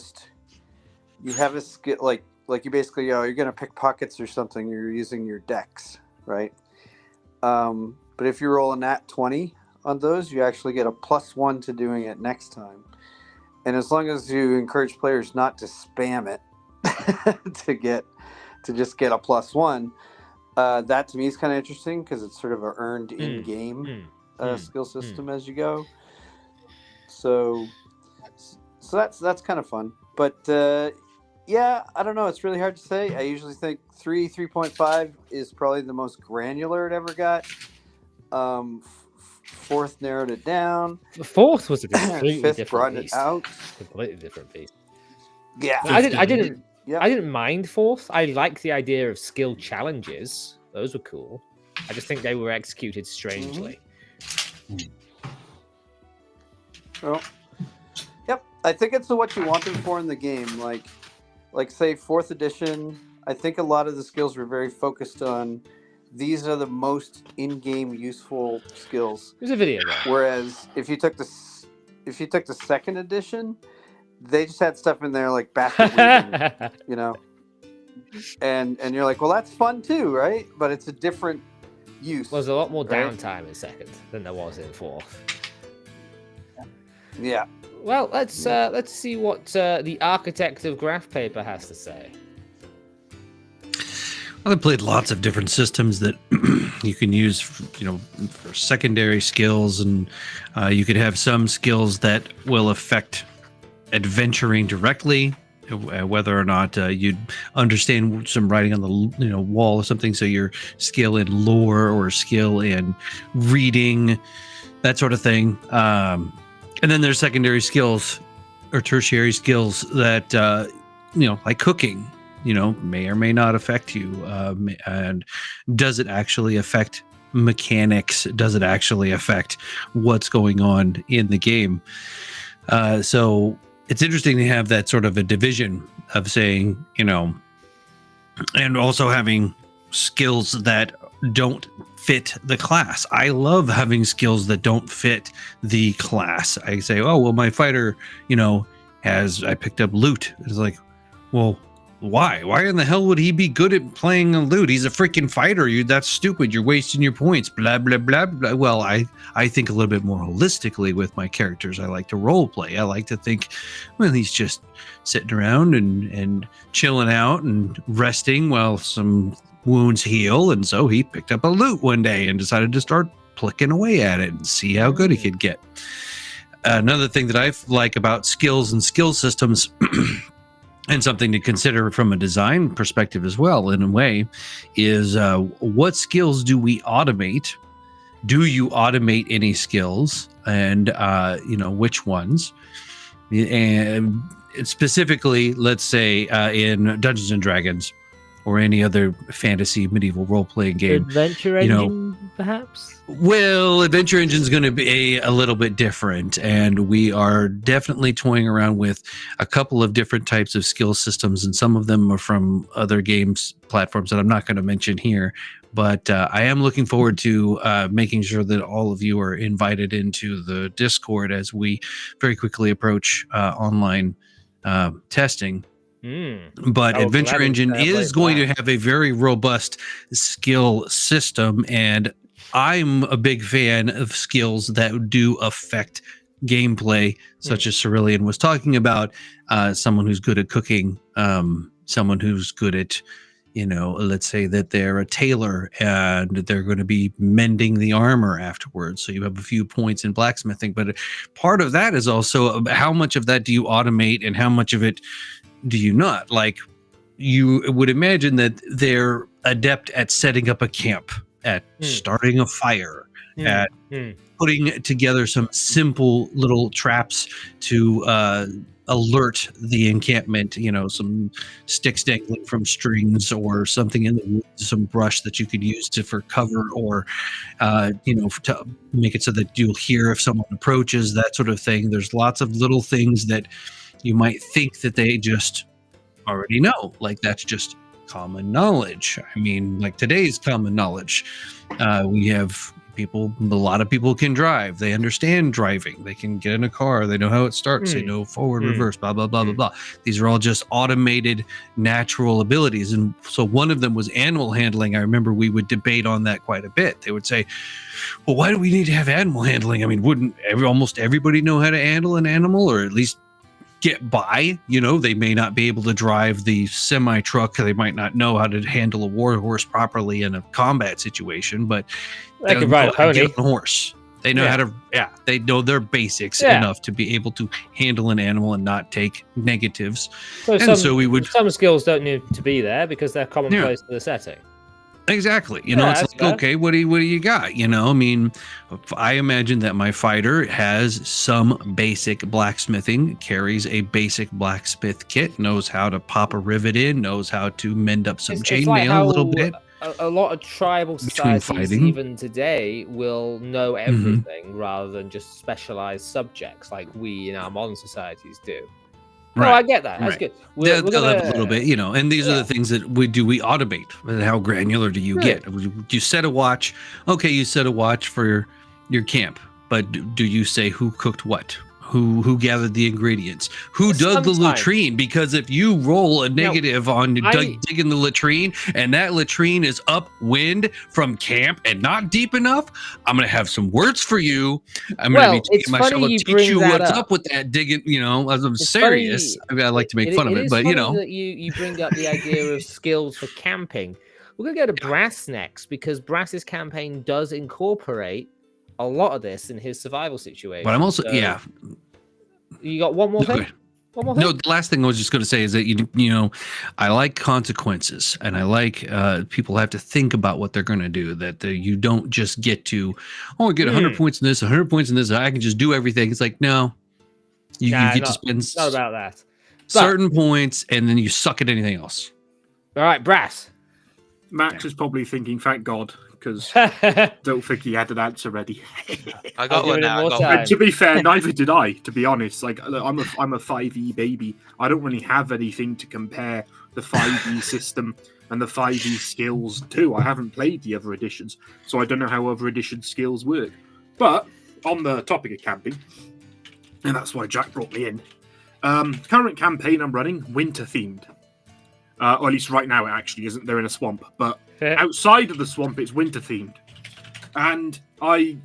have a skill, like you basically, you're going to pick pockets or something. You're using your dex, right? But if you roll a nat 20 on those, you actually get a +1 to doing it next time. And as long as you encourage players not to spam it to just get a +1, that to me is kind of interesting because it's sort of an earned in-game skill system as you go. So that's kind of fun. But yeah, I don't know. It's really hard to say. I usually think 3.5 is probably the most granular it ever got. Fourth narrowed it down. The fourth was a completely Fifth different brought beast. it out. Completely different beast. Yeah, I didn't yeah. mind fourth. I liked the idea of skill challenges. Those were cool. I just think they were executed strangely. Well, yep. I think it's what you want them for in the game. Like say 4th edition, I think a lot of the skills were very focused on these are the most in-game useful skills. There's a video there. Whereas if you took the 2nd edition, they just had stuff in there like basket weaving, and you're like, well, that's fun too, right? But it's a different use. Well, there's a lot more right? downtime in 2nd than there was in 4th. Yeah. Well, let's see what the architect of graph paper has to say. Well, I played lots of different systems that you can use, for secondary skills, and you could have some skills that will affect adventuring directly, whether or not you'd understand some writing on the wall or something. So your skill in lore or skill in reading, that sort of thing. And then there's secondary skills or tertiary skills that, like cooking, may or may not affect you. And does it actually affect mechanics? Does it actually affect what's going on in the game? So it's interesting to have that sort of a division of saying, and also having skills that don't fit the class. I love having skills that don't fit the class. I say, oh, well, my fighter, I picked up loot. It's like, well, why? Why in the hell would he be good at playing a loot? He's a freaking fighter. That's stupid. You're wasting your points. Blah, blah, blah, blah. Well, I think a little bit more holistically with my characters. I like to role play. I like to think, well, he's just sitting around and chilling out and resting while some wounds heal. And so he picked up a loot one day and decided to start plicking away at it and see how good he could get. Another thing that I like about skills and skill systems and something to consider from a design perspective as well, in a way, is what skills do we automate? Do you automate any skills? And, which ones? And specifically, let's say in Dungeons and Dragons, or any other fantasy medieval role-playing game. Adventure you know, Engine, perhaps? Well, Adventure Engine's going to be a little bit different, and we are definitely toying around with a couple of different types of skill systems, and some of them are from other games platforms that I'm not going to mention here. But I am looking forward to making sure that all of you are invited into the Discord as we very quickly approach online testing. But I will Adventure gladly Engine stay up late is for going that. to have a very robust skill system, and I'm a big fan of skills that do affect gameplay, such as Cerulean was talking about. Someone who's good at cooking, someone who's good at, let's say that they're a tailor and they're going to be mending the armor afterwards. So you have a few points in blacksmithing, but part of that is also how much of that do you automate and how much of it do you not? Like, you would imagine that they're adept at setting up a camp, at starting a fire, at putting together some simple little traps to alert the encampment, some sticks dangling from strings or something in the woods, some brush that you could use for cover, or to make it so that you'll hear if someone approaches, that sort of thing. There's lots of little things that you might think that they just already know, like that's just common knowledge. I mean, like today's common knowledge, we have a lot of people can drive, they understand driving, they can get in a car, they know how it starts, they know forward, reverse, blah blah blah blah blah. These are all just automated natural abilities. And so one of them was animal handling. I remember we would debate on that quite a bit. They would say, well, why do we need to have animal handling? I mean, wouldn't almost everybody know how to handle an animal, or at least get by? They may not be able to drive the semi truck, they might not know how to handle a war horse properly in a combat situation, but they can ride a pony. Get on a horse. They know how to, they know their basics enough to be able to handle an animal and not take negatives. So some skills don't need to be there because they're commonplace to the setting. Exactly. It's like, fair. Okay, what do you got? I mean, I imagine that my fighter has some basic blacksmithing, carries a basic blacksmith kit, knows how to pop a rivet in, knows how to mend up some chainmail a little bit. A lot of tribal societies, even today, will know everything rather than just specialized subjects like we in our modern societies do. Right. No, I get that. That's good. We're gonna, a little bit, and these are the things that we automate. How granular do you get? You set a watch. Okay, you set a watch for your camp, but do you say who cooked what? Who gathered the ingredients? Who dug the latrine? Because if you roll a negative on digging the latrine, and that latrine is upwind from camp and not deep enough, I'm gonna have some words for you. I'm gonna be taking my shovel to teach you what's up with that digging. As I'm serious, I like to make fun of it, but that you bring up the idea of skills for camping. We're gonna go to Brass next, because Brass's campaign does incorporate a lot of this in his survival situation. But I'm also You got one more thing? One more thing? No, the last thing I was just going to say is that I like consequences, and I like people have to think about what they're going to do. That you don't just get to, I get 100 points in this, 100 points in this. I can just do everything. It's like, no, you get to spend not about that. Certain points, and then you suck at anything else. All right, Brass. Max is probably thinking, thank God, because don't think he had an answer ready. I got one now. To be fair, neither did I. To be honest, like I'm a 5e baby. I don't really have anything to compare the 5e system and the 5e skills to. I haven't played the other editions, so I don't know how other edition skills work. But on the topic of camping, and that's why Jack brought me in. Current campaign I'm running, winter themed. Or at least right now it actually isn't. They're in a swamp, but outside of the swamp it's winter themed. And I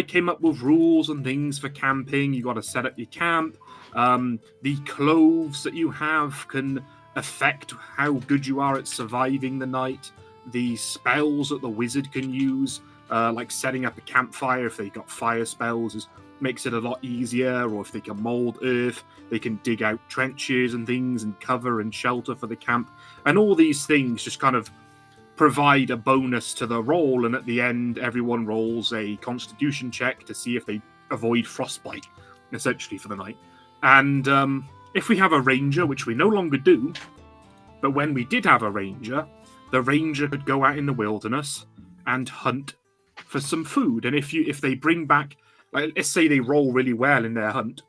came up with rules and things for camping. You got to set up your camp. The clothes that you have can affect how good you are at surviving the night. The spells that the wizard can use, like setting up a campfire if they got fire spells, makes it a lot easier. Or if they can mold earth, they can dig out trenches and things and cover and shelter for the camp. And all these things just kind of provide a bonus to the roll. And at the end, everyone rolls a constitution check to see if they avoid frostbite, essentially, for the night. And if we have a ranger, which we no longer do, but when we did have a ranger, the ranger could go out in the wilderness and hunt for some food. And if they bring back, like, let's say they roll really well in their hunt,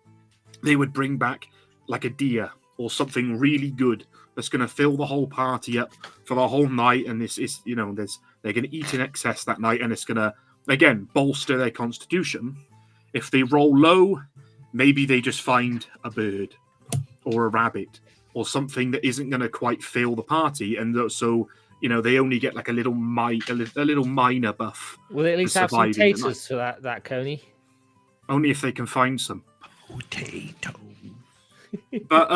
they would bring back like a deer or something really good that's going to fill the whole party up for the whole night. And this is, they're going to eat in excess that night, and it's going to, again, bolster their constitution. If they roll low, maybe they just find a bird or a rabbit or something that isn't going to quite fill the party, and so they only get like a little minor buff. Will they at least have some taters for that Coney? Only if they can find some potato. But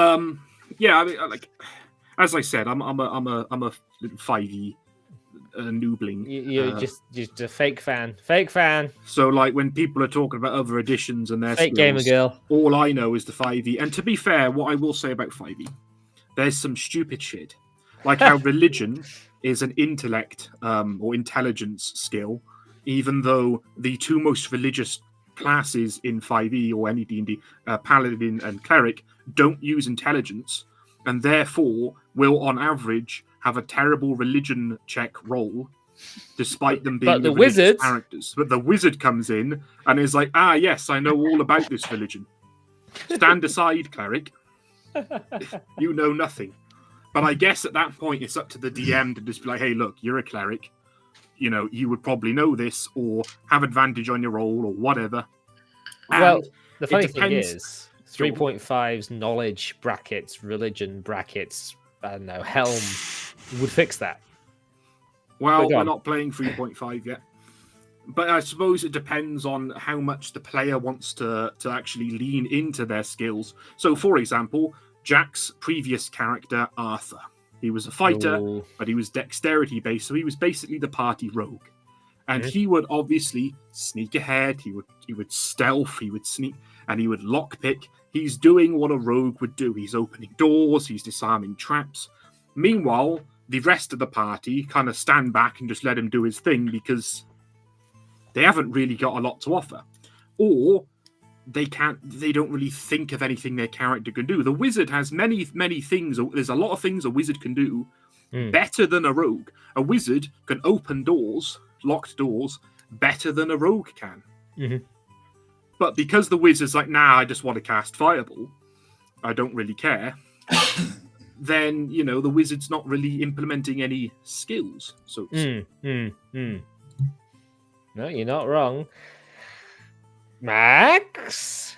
yeah, I mean, like as I said, I'm a 5e noobling. You're just a fake fan. So like when people are talking about other editions and their fake skills, gamer girl, all I know is the 5e. And to be fair, what I will say about 5e, there's some stupid shit, like how religion is an intellect or intelligence skill, even though the two most religious classes in 5e or any D&D, paladin and cleric, don't use intelligence, and therefore will on average have a terrible religion check roll, despite them being the wizard characters. But the wizard comes in and is like, yes, I know all about this religion. Stand aside, cleric. You know nothing. But I guess at that point it's up to the DM to just be like, hey, look, you're a cleric. You would probably know this or have advantage on your roll or whatever. Well, the funny thing is, 3.5's knowledge brackets, religion brackets, I don't know, helm would fix that. Well, we're not playing 3.5 yet. But I suppose it depends on how much the player wants to actually lean into their skills. So, for example, Jack's previous character, Arthur. He was a fighter, but he was dexterity-based, so he was basically the party rogue. And he would obviously sneak ahead, he would stealth, he would sneak, and he would lockpick. He's doing what a rogue would do. He's opening doors, he's disarming traps. Meanwhile, the rest of the party kind of stand back and just let him do his thing because they haven't really got a lot to offer. Or they don't really think of anything their character can do. The wizard has many things. There's a lot of things a wizard can do better than a rogue. A wizard can open doors, locked doors, better than a rogue can. Mm-hmm. But because the wizard's like, I just want to cast Fireball, I don't really care, then, the wizard's not really implementing any skills. So No, you're not wrong. Max?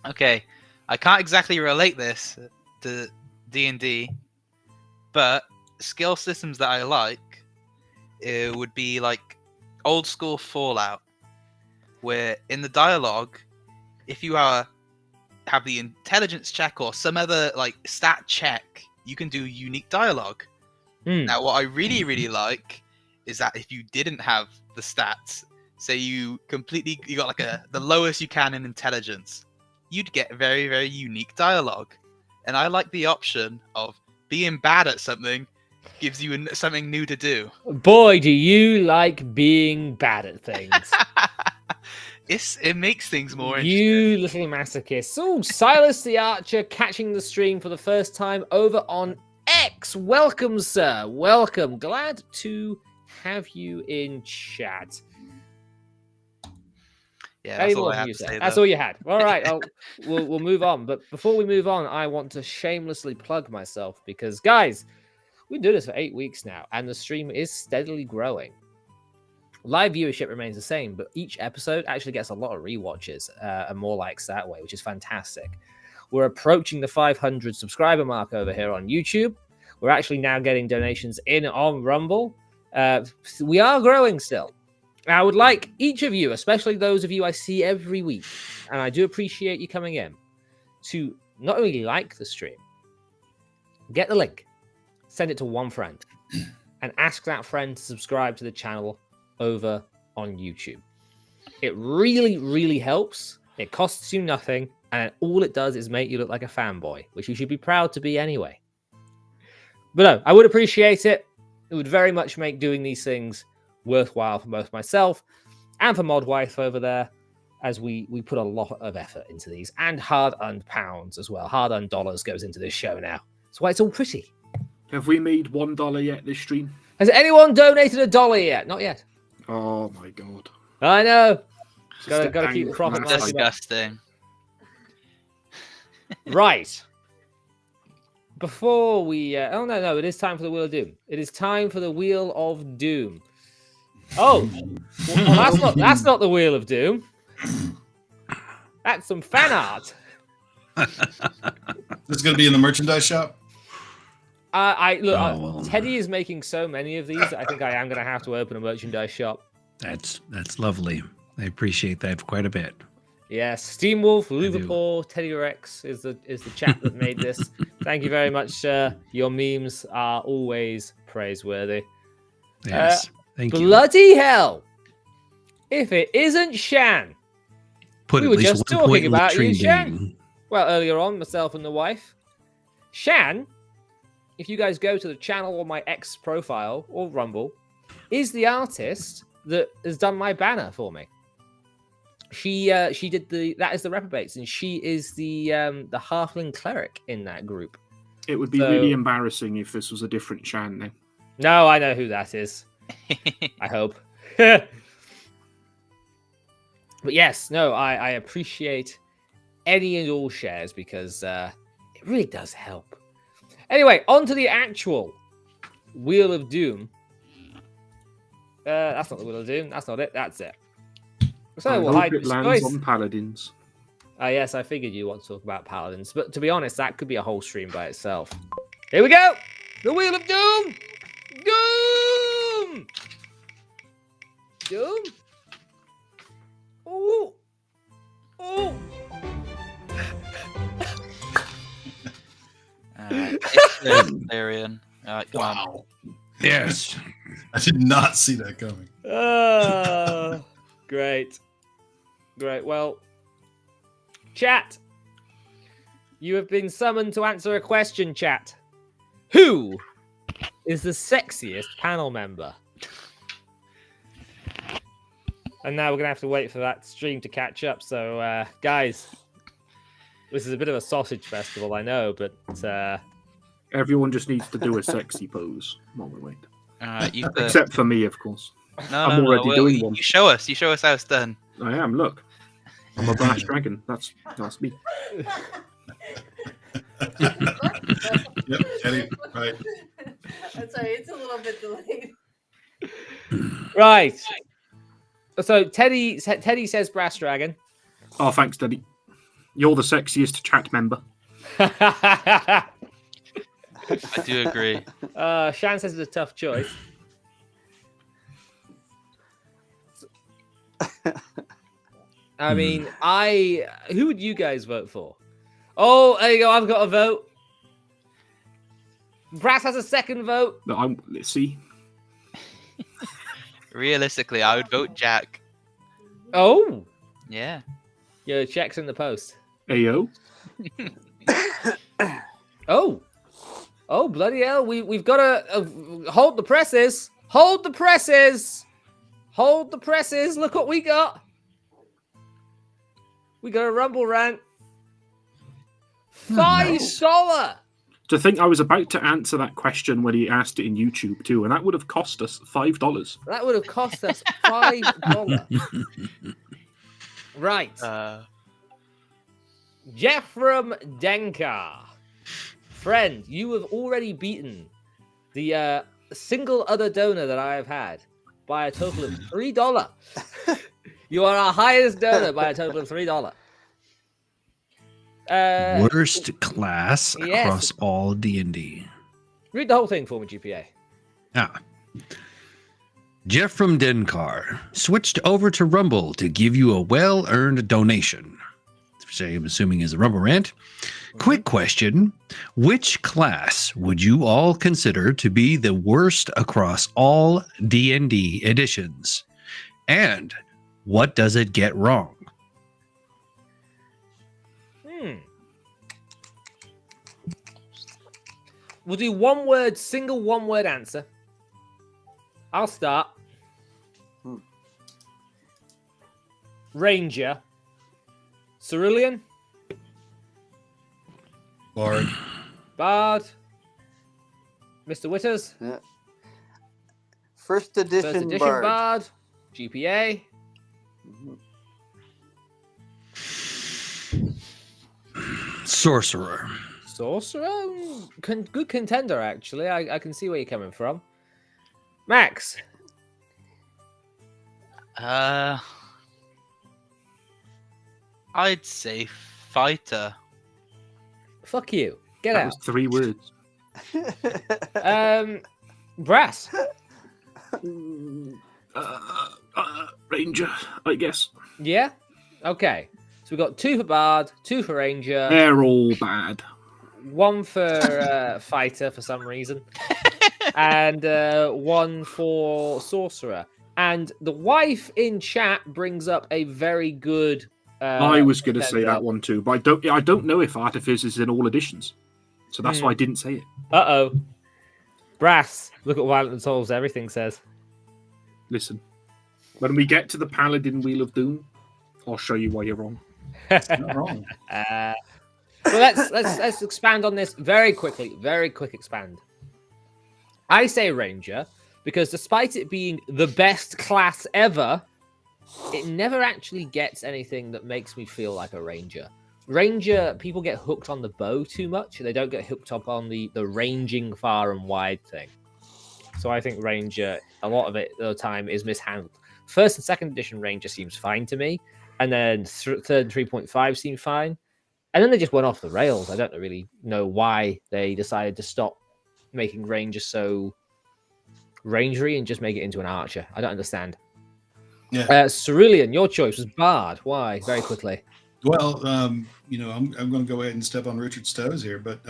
Okay, I can't exactly relate this to D&D, but skill systems that I like, it would be like old school Fallout, where in the dialogue, if you have the intelligence check or some other like stat check, you can do unique dialogue. Now, what I really, really like is that if you didn't have the stats, say you got like the lowest you can in intelligence, you'd get very, very unique dialogue. And I like the option of being bad at something gives you something new to do. Boy, do you like being bad at things. It makes things more interesting. You little masochist. Oh, Silas the Archer catching the stream for the first time over on X. Welcome, sir. Welcome. Glad to have you in chat. Yeah, that's all I have to say. That's all you had. All right, we'll move on. But before we move on, I want to shamelessly plug myself because, guys, we've been doing this for 8 weeks now, and the stream is steadily growing. Live viewership remains the same, but each episode actually gets a lot of rewatches and more likes that way, which is fantastic. We're approaching the 500 subscriber mark over here on YouTube. We're actually now getting donations in on Rumble. We are growing still. I would like each of you, especially those of you I see every week, and I do appreciate you coming in, to not only like the stream, get the link, send it to one friend, and ask that friend to subscribe to the channel over on YouTube. It really, really helps. It costs you nothing, and all it does is make you look like a fanboy, which you should be proud to be anyway. But no, I would appreciate it. It would very much make doing these things worthwhile for both myself and for Modwife over there, as we put a lot of effort into these, and hard-earned pounds as well. Hard-earned dollars goes into this show now. That's why it's all pretty. Have we made $1 yet this stream? Has anyone donated $1 yet? Not yet. Oh my god. I know. Just Gotta the keep the anger profit from that margin side. up. Disgusting. Right. Before we... oh, no. It is time for the Wheel of Doom. It is time for the Wheel of Doom. Oh. Well, that's not the Wheel of Doom. That's some fan art. This is going to be in the merchandise shop. well. Teddy is making so many of these. I think I am going to have to open a merchandise shop. That's lovely. I appreciate that quite a bit. Yes, Steam Wolf, do. Liverpool, Teddy Rex is the chap that made this. Thank you very much, sir. Your memes are always praiseworthy. Yes, thank you. Bloody hell! If it isn't Shan. Put we at were least just 1 talking point in the about you, train Shan. game. Well, earlier on, myself and the wife. Shan, if you guys go to the channel or my X profile or Rumble, is the artist that has done my banner for me. She did that is the Reprobates, and she is the halfling cleric in that group. It would be really embarrassing if this was a different Shan name. No, I know who that is. I hope. But yes, no, I appreciate any and all shares because it really does help. Anyway, on to the actual Wheel of Doom. That's not the Wheel of Doom. That's not it. That's it. So I we'll hope hide it lands disguise. on Paladins. Yes, I figured you want to talk about Paladins, but to be honest, that could be a whole stream by itself. Here we go! The Wheel of Doom! Doom! Doom? Ooh! Ooh! Arian. Come on. Wow. Yes. I did not see that coming. Great. Great. Well, chat. You have been summoned to answer a question, chat. Who is the sexiest panel member? And now we're going to have to wait for that stream to catch up. So, guys, this is a bit of a sausage festival, I know, but... Everyone just needs to do a sexy pose while we wait. Except Except for me, of course. no, I'm already doing one. You show us how it's done. I am, look. I'm a brass dragon. That's me. Yep, Teddy, right. I'm sorry, it's a little bit delayed. Right. So, Teddy says Brass Dragon. Oh, thanks, Daddy. You're the sexiest chat member. I do agree. Shan says it's a tough choice. I mean, who would you guys vote for? Oh, there you go. I've got a vote. Brass has a second vote. No, let's see. Realistically, I would vote Jack. Oh, Yeah. your check's in the post. Ayo. Oh, bloody hell! We've got to hold the presses. Hold the presses. Hold the presses. Look what we got. We got a Rumble rant. $5. To think I was about to answer that question when he asked it in YouTube too, and that would have cost us $5. That would have cost us $5. Right. Jeff from Denkar. Friend, you have already beaten the single other donor that I have had by a total of $3. You are our highest donor by a total of $3. Worst class yes. across all D&D. Read the whole thing for me, GPA. Jeff from Denkar switched over to Rumble to give you a well-earned donation. Which I'm assuming is a Rumble rant. Quick question. Which class would you all consider to be the worst across all D&D editions? And what does it get wrong? We'll do single one-word answer. I'll start. Ranger. Cerulean. Bard. Bard. Mr. Witters. Yeah. First edition Bard. Bard. GPA. Mhm. Sorcerer. Sorcerer. Good contender, actually. I can see where you're coming from. Max. I'd say fighter. Fuck you. Get That out. was 3 words. Brass. Ranger, I guess. Yeah? Okay. So we've got 2 for Bard, 2 for Ranger, They're all bad. 1 for Fighter for some reason, and 1 for Sorcerer. And the wife in chat brings up a very good... I was going to say contender. that one too, but I don't know if Artifice is in all editions. So that's why I didn't say it. Uh-oh. Brass. Look at Violent Souls. Everything says. Listen, when we get to the Paladin Wheel of Doom, I'll show you why you're wrong. Not wrong. So let's expand on this very quickly. Very quick expand. I say Ranger because despite it being the best class ever, it never actually gets anything that makes me feel like a Ranger. Ranger, people get hooked on the bow too much. They don't get hooked up on the ranging far and wide thing. So I think Ranger, a lot of it at the time, is mishandled. First and second edition Ranger seems fine to me. And then third and 3.5 seemed fine. And then they just went off the rails. I don't really know why they decided to stop making Ranger so rangery and just make it into an archer. I don't understand. Yeah. Cerulean, your choice was Bard. Why? Very quickly. Well, I'm going to go ahead and step on Richard's toes here, but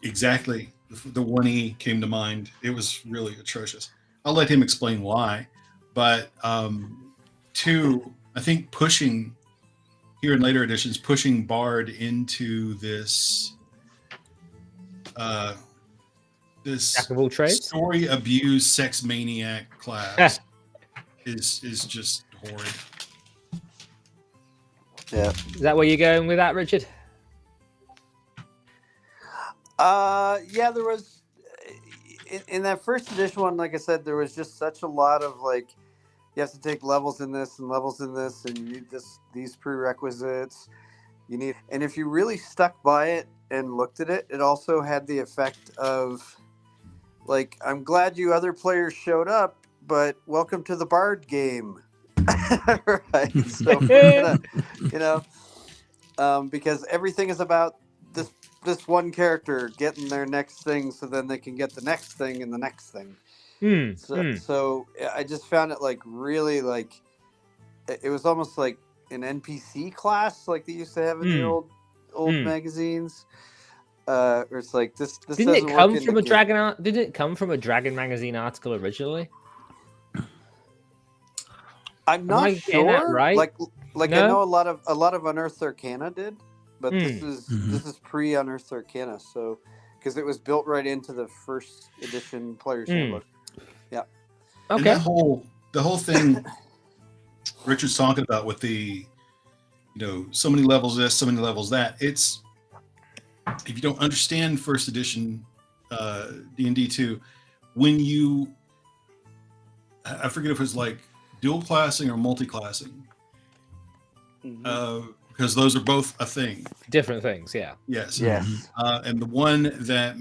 exactly the 1E came to mind. It was really atrocious. I'll let him explain why, but 2, I think pushing here in later editions, pushing Bard into this Jack of all trades? story abuse sex maniac class is just horrid. Yeah. Is that where you're going with that, Richard? Yeah, there was in that first edition one, like I said, there was just such a lot of like you have to take levels in this and levels in this and you these prerequisites you need, and if you really stuck by it and looked at it, it also had the effect of like, I'm glad you other players showed up, but welcome to the Bard game. Right. So we're gonna, because everything is about this one character getting their next thing, so then they can get the next thing and the next thing. So I just found it like really like it was almost like an NPC class like they used to have in the old magazines. Or it's like this Didn't it doesn't come work in from the a game. Dragon? Didn't it come from a Dragon magazine article originally? I'm Am not I getting that sure. right? Like No? I know a lot of Unearthed Arcana did, but this is pre Unearthed Arcana, so because it was built right into the first edition player's handbook. Yeah. And Okay. the whole thing Richard's talking about with the, so many levels this, so many levels that. It's, if you don't understand first edition D&D 2, when I forget if it's like dual classing or multi-classing, because those are both a thing. Different things, yeah. Yes. Yes. And the one that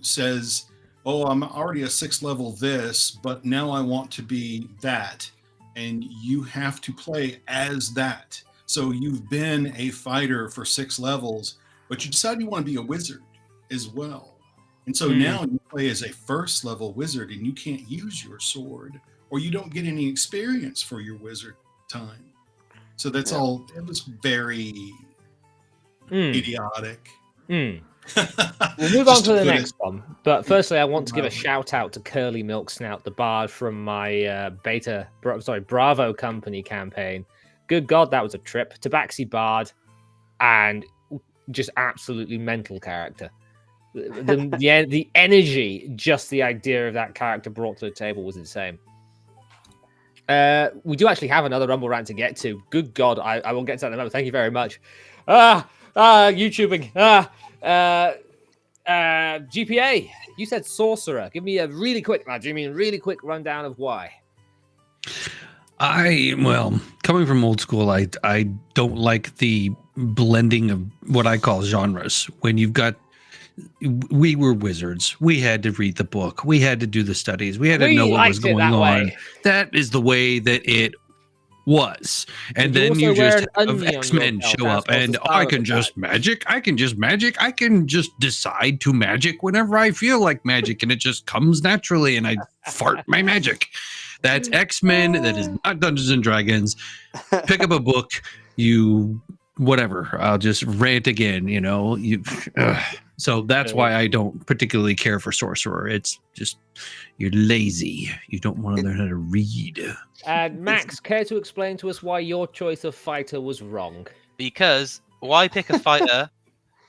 says, "Oh, I'm already a 6th level this, but now I want to be that," and you have to play as that. So you've been a fighter for 6 levels, but you decide you want to be a wizard as well. And so now you play as a 1st level wizard, and you can't use your sword, or you don't get any experience for your wizard time. So that's all. It was very idiotic. We'll move on to the next one. But firstly, I want to give a shout out to Curly Milk Snout, the bard from my Bravo Company campaign. Good God, that was a trip. Tabaxi bard, and just absolutely mental character. The energy, just the idea of that character brought to the table was insane. We do actually have another Rumble rant to get to. Good God, I will get to that in a moment. Thank you very much. YouTubing. GPA, you said sorcerer. Give me a really quick, really quick rundown of why. Well, coming from old school, I don't like the blending of what I call genres. When you've got, we were wizards. We had to read the book. We had to do the studies. We had to know what was going on. That is the way that it was. And then you just have X-Men show up and I can just magic. I can just magic. I can just decide to magic whenever I feel like magic, and it just comes naturally, and I fart my magic. That's X-Men. That is not Dungeons and Dragons. Pick up a book. Whatever. I'll just rant again. So that's why I don't particularly care for sorcerer. It's just you're lazy. You don't want to learn how to read. And Max, care to explain to us why your choice of fighter was wrong? Because why pick a fighter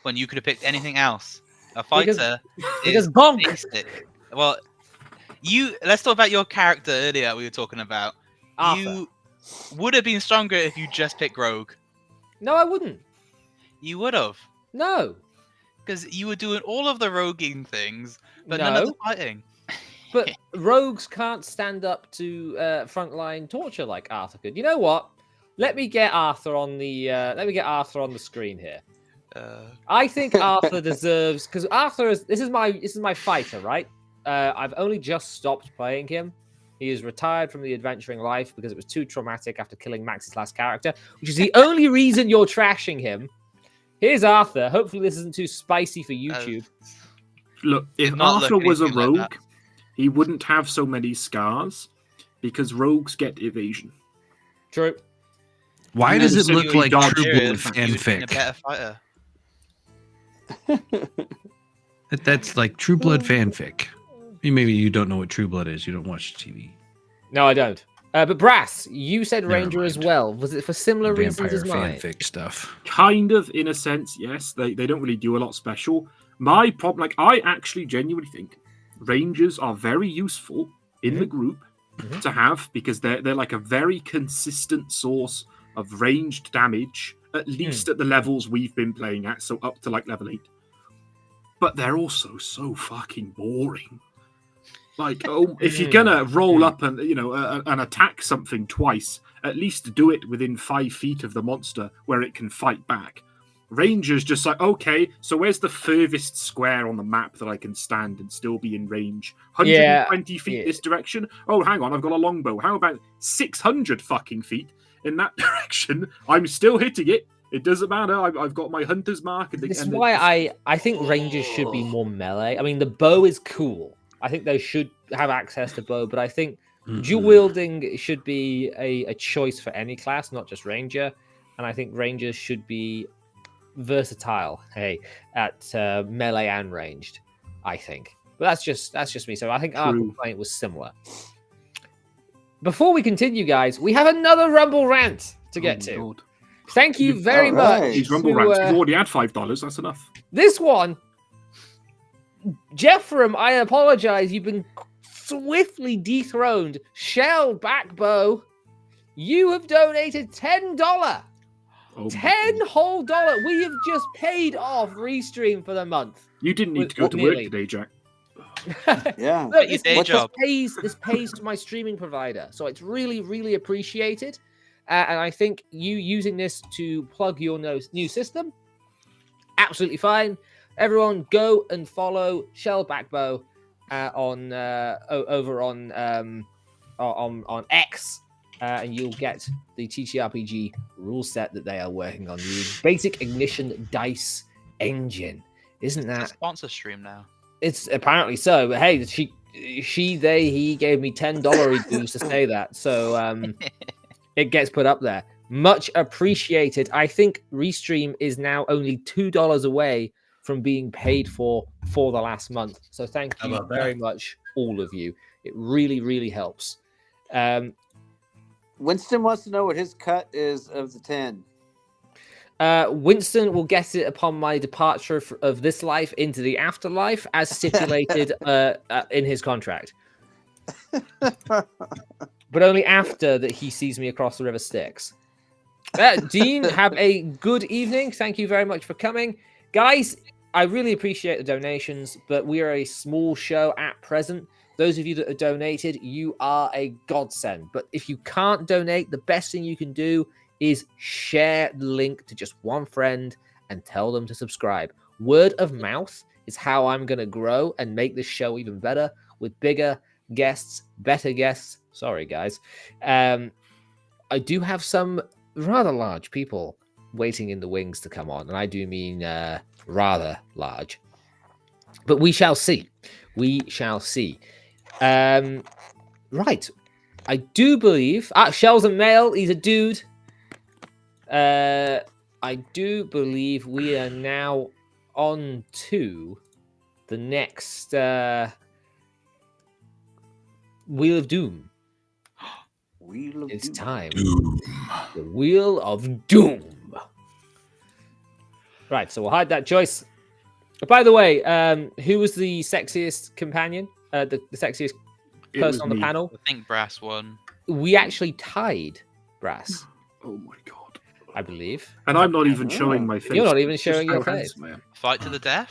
when you could have picked anything else? A fighter because is bonk. basic. Well, let's talk about your character earlier. We were talking about Arthur. You would have been stronger if you just picked rogue. No, I wouldn't. You would have. No, because you were doing all of the roguing things, but none of the fighting. But rogues can't stand up to frontline torture like Arthur could. You know what? Let me get Arthur on the screen here. I think Arthur deserves, because Arthur is this is my fighter, right? I've only just stopped playing him. He is retired from the adventuring life because it was too traumatic after killing Max's last character, which is the only reason you're trashing him. Here's Arthur. Hopefully this isn't too spicy for YouTube. Look, if Arthur was a rogue, he wouldn't have so many scars because rogues get evasion. True. Why does it look like True Blood fanfic? A better fighter. That's like True Blood fanfic. Maybe you don't know what True Blood is. You don't watch TV. No, I don't. But Brass, you said Ranger as well. Was it for similar reasons as mine? Fanfic stuff. Kind of, in a sense, yes. They don't really do a lot special. My problem, I actually genuinely think Rangers are very useful in the group to have because they're like a very consistent source of ranged damage, at least at the levels we've been playing at, so up to like level 8. But they're also so fucking boring. Like, if you're gonna roll up and and attack something twice, at least do it within 5 feet of the monster where it can fight back. Rangers just like, okay, so where's the furthest square on the map that I can stand and still be in range? 120 feet this direction? Oh, hang on, I've got a longbow. How about 600 fucking feet in that direction? I'm still hitting it. It doesn't matter. I've got my hunter's mark. This is why I think Rangers should be more melee. I mean, the bow is cool. I think they should have access to bow, but I think dual wielding should be a choice for any class, not just Ranger. And I think Rangers should be versatile, at melee and ranged. I think, but that's just me. So I think our complaint was similar. Before we continue, guys, we have another Rumble rant to get to. God. Thank you very much. These Rumble rants, you've already had $5. That's enough. This one. Jeffrem, I apologize. You've been swiftly dethroned. Shell Backbow, you have donated $10. $10 whole dollar. We have just paid off Restream for the month. You didn't need to go to work today, Jack. Yeah. Look, this pays to my streaming provider, so it's really, really appreciated. And I think you using this to plug your new system, absolutely fine. Everyone, go and follow Shell Backbow over on X, and you'll get the TTRPG rule set that they are working on. The basic ignition dice engine, isn't that it's a sponsor stream now? It's apparently so. But hey, he gave me $10 dues to say that, so it gets put up there. Much appreciated. I think Restream is now only $2 away from being paid for the last month. So thank you very much, all of you. It really, really helps. Winston wants to know what his cut is of the 10. Winston will get it upon my departure of this life into the afterlife, as stipulated in his contract. But only after that he sees me across the River Styx. Dean, have a good evening. Thank you very much for coming. Guys, I really appreciate the donations, but we are a small show at present. Those of you that have donated, you are a godsend. But if you can't donate, the best thing you can do is share the link to just one friend and tell them to subscribe. Word of mouth is how I'm going to grow and make this show even better with bigger guests, better guests. Sorry, guys. I do have some rather large people waiting in the wings to come on, and I do mean rather large. But we shall see. We shall see. Right. I do believe... Shells and Mail, he's a dude. I do believe we are now on to the next Wheel of Doom. It's time. Doom. The Wheel of Doom. Right, so we'll hide that choice. By the way, who was the sexiest companion? The sexiest person on the panel? I think Brass won. We actually tied Brass, Oh my god. I believe. And I'm not even showing my face. You're not even showing Just your how face. handsome I am. Fight to the death?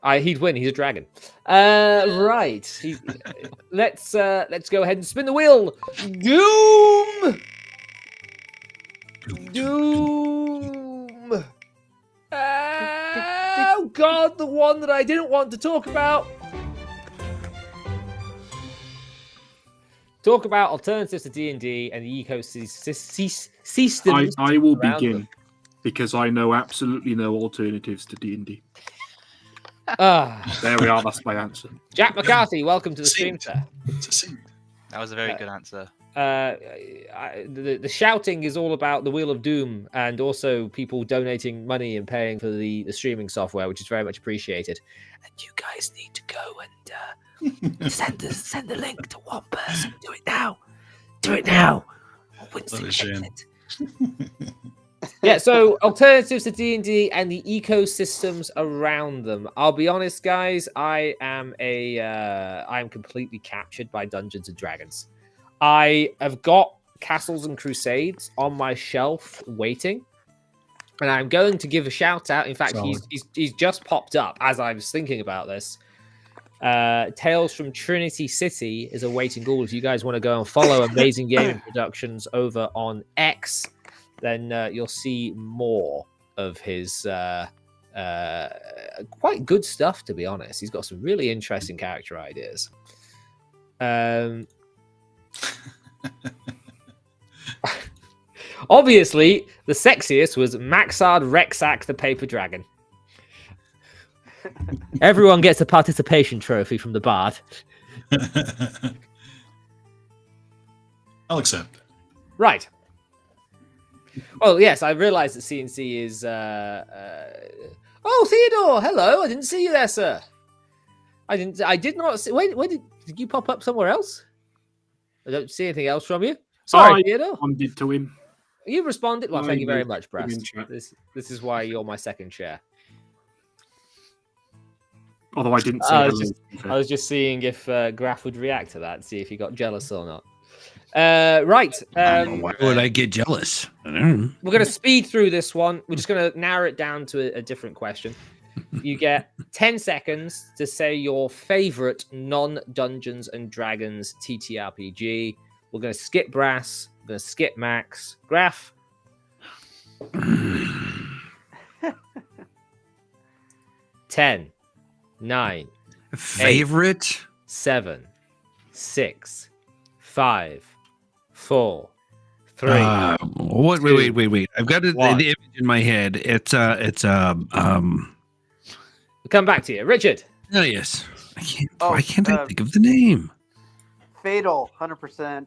He'd win. He's a dragon. Right. Let's go ahead and spin the wheel. Doom. Doom. Oh God, the one that I didn't want to talk about. Talk about alternatives to D&D and the ecosystems. I will around begin them. because I know absolutely no alternatives to D&D. Ah, There we are. That's my answer. Jack McCarthy, welcome to the stream, sir. Succinct. That was a very good answer. The shouting is all about the Wheel of Doom and also people donating money and paying for the streaming software, which is very much appreciated. And you guys need to go and send the link to one person. Do it now. Do it now. Or Winston That is gets shame. it. Yeah, so alternatives to D&D and the ecosystems around them. I'll be honest, guys. I am completely captured by Dungeons and Dragons. I have got Castles and Crusades on my shelf waiting, and I'm going to give a shout out. In fact, he's just popped up as I was thinking about this. Tales from Trinity City is awaiting all. If you guys want to go and follow Amazing Gaming Productions over on X, then you'll see more of his quite good stuff, to be honest. He's got some really interesting character ideas. Obviously, the sexiest was Maxard Rexac the Paper Dragon. Everyone gets a participation trophy from the Bard. I'll accept. Right. Well, yes, I realised that CNC is... Oh, Theodore! Hello! I didn't see you there, sir. I did not see... Wait, did you pop up somewhere else? I don't see anything else from you. Sorry, Theodore. Responded to him. You responded. Well, thank you very much, I'm in Brass. chat. This is why you're my second chair. Although I didn't say I hello. was just seeing if Graf would react to that, see if he got jealous or not. Right. Why would I get jealous? I don't know. We're going to speed through this one. We're just going to narrow it down to a different question. You get 10 seconds to say your favorite non-Dungeons and Dragons TTRPG. We're going to skip Brass. We're going to skip Max. Graf. 10, 9, Favorite? 7, 6, 5, 4, 3. What? Wait. I've got the One. image in my head. We'll come back to you. Richard. Oh yes. I Oh, can't I think of the name? Fatal, 100%.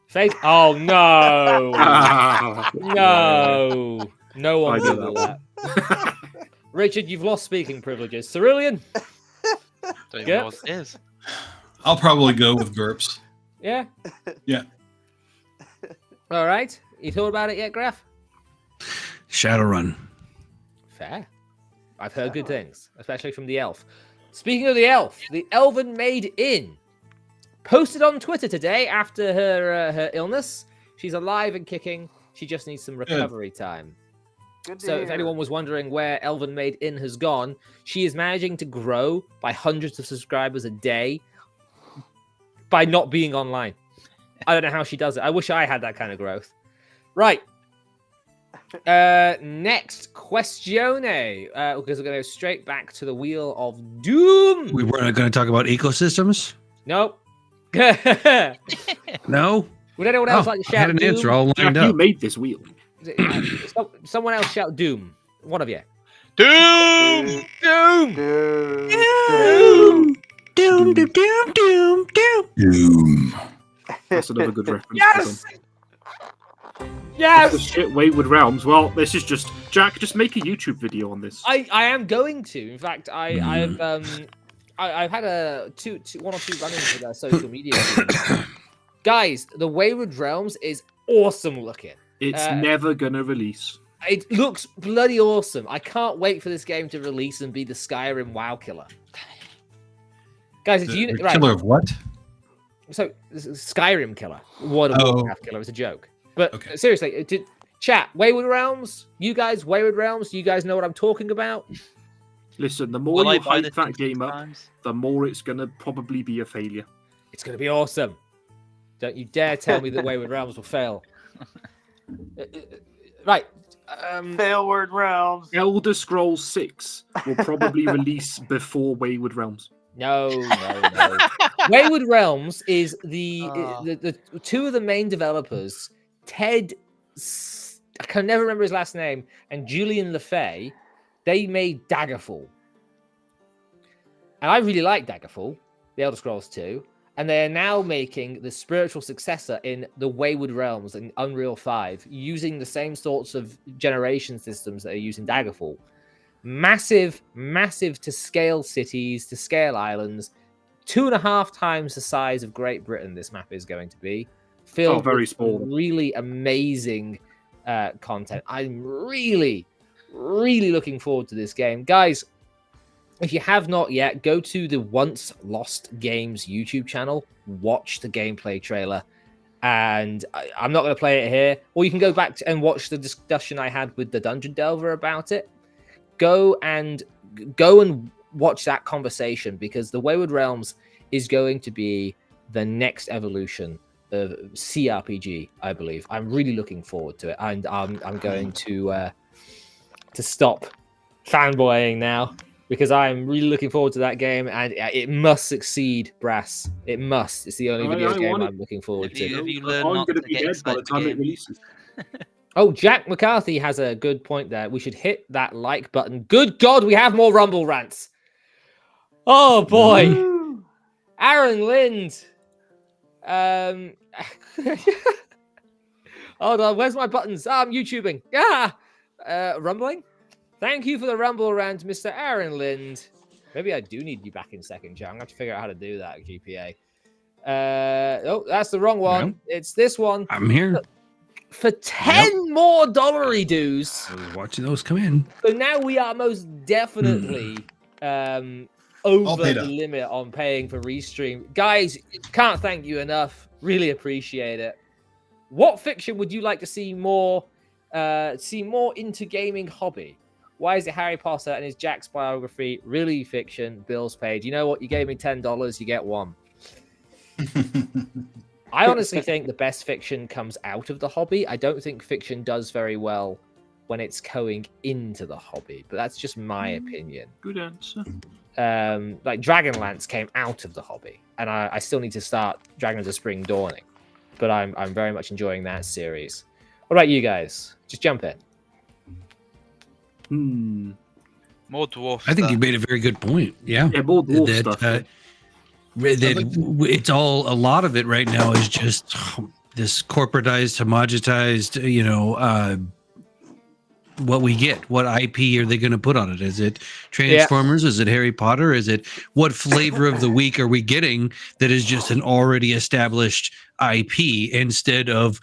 Fake. Oh, no. Ah, No. No one I will know do that that. Richard, you've lost speaking privileges. Cerulean? Don't even Yep. know what it is. I'll probably go with GURPS. Yeah? Yeah. All right. You thought about it yet, Graf? Shadowrun. Fair. I've heard good things, especially from the elf. Speaking of the elf, the Elven Maid Inn posted on Twitter today after her illness. She's alive and kicking. She just needs some recovery time. Good to So if hear. anyone was wondering where Elven Maid Inn has gone, she is managing to grow by hundreds of subscribers a day by not being online. I don't know how she does it. I wish I had that kind of growth. Right. Next questione. Because we're going to go straight back to the Wheel of Doom. We weren't going to talk about ecosystems? Nope. No? Would anyone else like to I had shout an Doom? answer all lined Jack, you up. made this wheel. Someone else shout Doom. One of you. Doom! Doom! Doom. Doom, doom, doom, doom, doom. That's another good reference. Yes! Off the Yes! shit Wayward Realms. Well, this is just Jack. Just make a YouTube video on this. I am going to. In fact, I've had one or two run-ins with our social media teams. Guys, the Wayward Realms is awesome looking. It's never gonna release. It looks bloody awesome. I can't wait for this game to release and be the Skyrim WoW killer. Guys, it's The right. killer of what? So Skyrim killer, World of Oh. Warcraft killer is a joke. But Okay. seriously, chat, Wayward Realms, you guys, Wayward Realms, you guys know what I'm talking about? Listen, the more Will I you buy the hype that things game up, sometimes? the more it's gonna probably be a failure. It's going to be awesome. Don't you dare tell me that Wayward Realms will fail. Right. Failward Realms. Elder Scrolls 6 will probably release before Wayward Realms. No. Wayward Realms is the two of the main developers, Ted, I can never remember his last name, and Julian LaFay. They made Daggerfall. And I really like Daggerfall, the Elder Scrolls 2. And they are now making the spiritual successor in the Wayward Realms in Unreal 5, using the same sorts of generation systems that are used in Daggerfall. Massive to scale cities, to scale islands. 2.5 times the size of Great Britain this map is going to be. Filled very with small. really amazing content. I'm really looking forward to this game. Guys, if you have not yet, go to the Once Lost Games YouTube channel, watch the gameplay trailer, and I'm not going to play it here. Or you can go back and watch the discussion I had with the Dungeon Delver about it. Go and watch that conversation, because the Wayward Realms is going to be the next evolution of CRPG, I believe. I'm really looking forward to it, and I'm going to stop fanboying now, because I'm really looking forward to that game, and it must succeed, Brass. It must. It's the only video game I'm looking forward to. Have you learned I'm not going to to be get dead by the excited for time it games? releases. Oh, Jack McCarthy has a good point there. We should hit that like button. Good God, we have more Rumble rants. Oh boy. Woo. Aaron Lind. Hold on, where's my buttons? I'm YouTubing. Rumbling. Thank you for the Rumble rant, Mr. Aaron Lind. Maybe I do need you back in second, Joe. I'm going to have to figure out how to do that, GPA. Oh, that's the wrong one. No. It's this one. I'm here. For 10 more dollary dues. I was watching those come in. So now we are most definitely over paid the up. limit on paying for Restream. Guys, can't thank you enough. Really appreciate it. What fiction would you like to see more into gaming hobby? Why is it Harry Potter and is Jack's biography really fiction? Bill's paid. You know what? You gave me $10, you get one. I honestly think the best fiction comes out of the hobby. I don't think fiction does very well when it's going into the hobby, but that's just my opinion. Good answer. Like Dragonlance came out of the hobby, and I still need to start Dragons of Spring Dawning, but I'm very much enjoying that series. What about you guys? Just jump in. More dwarf I think stuff. you made a very good point. Yeah. Yeah, more dwarf That, stuff. it's all, a lot of it right now is just this corporatized, homogenized, what we get. What IP are they going to put on it? Is it Transformers? Is it Harry Potter? Is it, what flavor of the week are we getting that is just an already established IP, instead of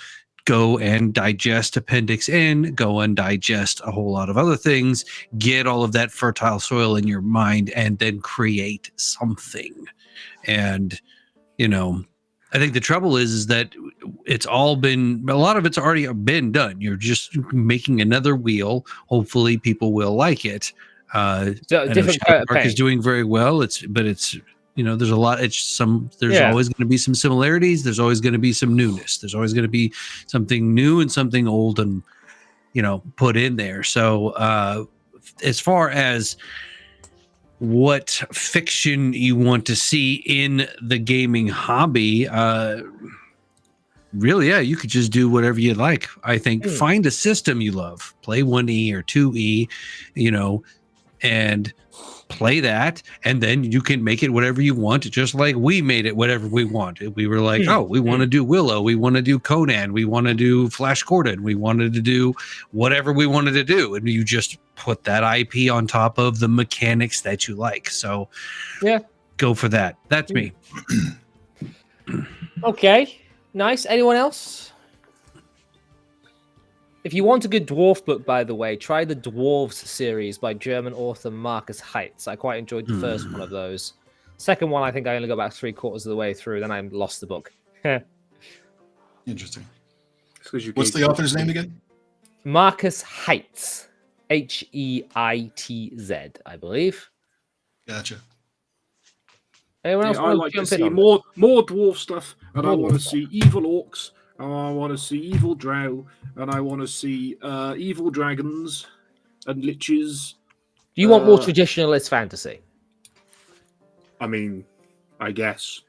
go and digest Appendix N, go and digest a whole lot of other things, get all of that fertile soil in your mind, and then create something. And, I think the trouble is that it's all been, a lot of it's already been done. You're just making another wheel. Hopefully people will like it. So I know different Shadow coat of Park is paint. doing very well. It's there's a lot. There's Yeah. always going to be some similarities. There's always going to be some newness. There's always going to be something new and something old and put in there. So as far as what fiction you want to see in the gaming hobby, really, yeah, you could just do whatever you'd like. I think find a system you love, play 1E or 2E, and play that, and then you can make it whatever you want, just like we made it whatever we want. We were like, oh, we want to do Willow, we want to do Conan, we want to do Flash Gordon, we wanted to do whatever we wanted to do, and you just put that IP on top of the mechanics that you like. So Yeah, go for that. That's me. Okay, nice. Anyone else? If you want a good dwarf book, by the way, try the Dwarves series by German author Marcus Heitz. I quite enjoyed the first one of those. Second one, I think I only got about 3/4 of the way through. Then I lost the book. Interesting. What's the author's name again? Marcus Heitz. Heitz, I believe. Gotcha. Anyone else I want like to jump to in see on more dwarf stuff, and I More want to dwarf see evil orcs, and I want to see evil drow, and I want to see evil dragons and liches. Do you want more traditionalist fantasy? I mean, I guess.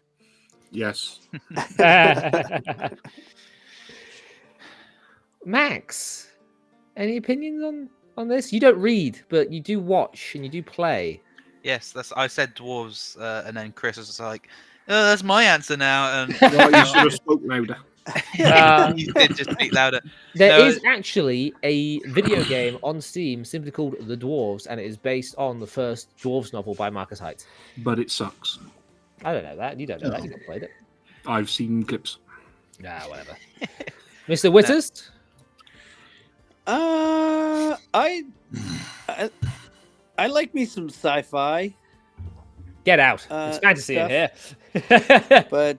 Yes. Max, any opinions on this? You don't read, but you do watch and you do play. Yes, I said dwarves, and then Chris was like, "Oh, that's my answer now." And Well, you should have spoke louder. you did just speak louder. There No, is actually a video game on Steam simply called The Dwarves, and it is based on the first Dwarves novel by Marcus Heitz. But it sucks. I don't know that. You don't know that. You haven't played it. I've seen clips. Nah, whatever. Mr. Witters? I like me some sci-fi, Get out. It's fantasy in here. but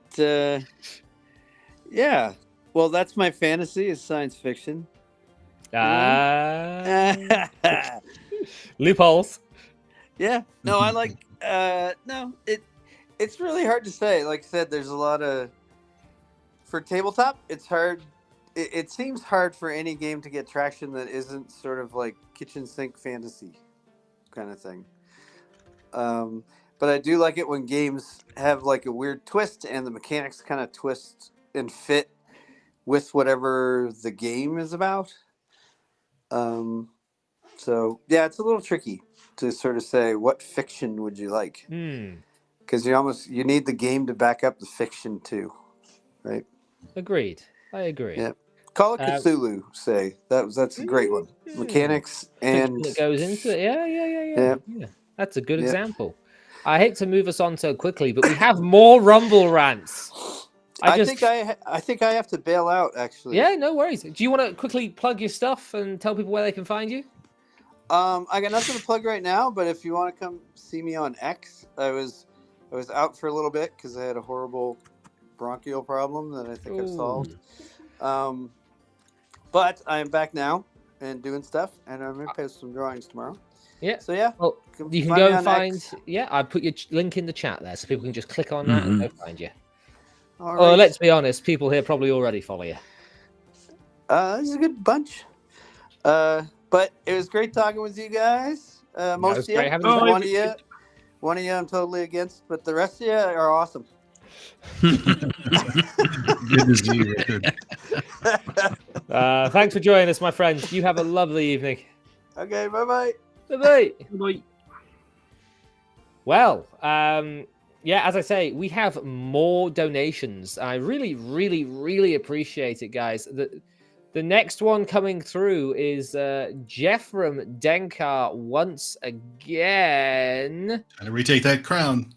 yeah. Well, that's my fantasy is science fiction. Loopholes. Yeah. No, I like. No, it's really hard to say. Like I said, there's a lot of for tabletop. It's hard. It seems hard for any game to get traction that isn't sort of like kitchen sink fantasy kind of thing. But I do like it when games have like a weird twist and the mechanics kind of twist and fit with whatever the game is about. So yeah, it's a little tricky to sort of say what fiction would you like, because you need the game to back up the fiction too, right? Agreed. I agree. Yeah. Call it Cthulhu. Say that's a great one. Mechanics and it goes into it. Yeah. That's a good example. I hate to move us on so quickly, but we have more Rumble rants. I think I have to bail out actually. Yeah, no worries. Do you want to quickly plug your stuff and tell people where they can find you? I got nothing to plug right now, but if you want to come see me on X, I was out for a little bit because I had a horrible bronchial problem that I think I've solved. But I am back now and doing stuff, and I'm gonna post some drawings tomorrow. Yeah. So yeah, well, you can go and find. X. Yeah, I put your link in the chat there, so people can just click on that and go find you. All right. Or let's be honest, people here probably already follow you. This is a good bunch. But it was great talking with you guys. Most of you, one of you, I'm totally against, but the rest of you are awesome. Good to see you, Richard. Thanks for joining us, my friends. You have a lovely evening. Okay, bye-bye. Bye-bye. Bye. Well, yeah, as I say, we have more donations. I really, really, really appreciate it, guys. The next one coming through is Jeffram Denkar once again. Trying to retake that crown.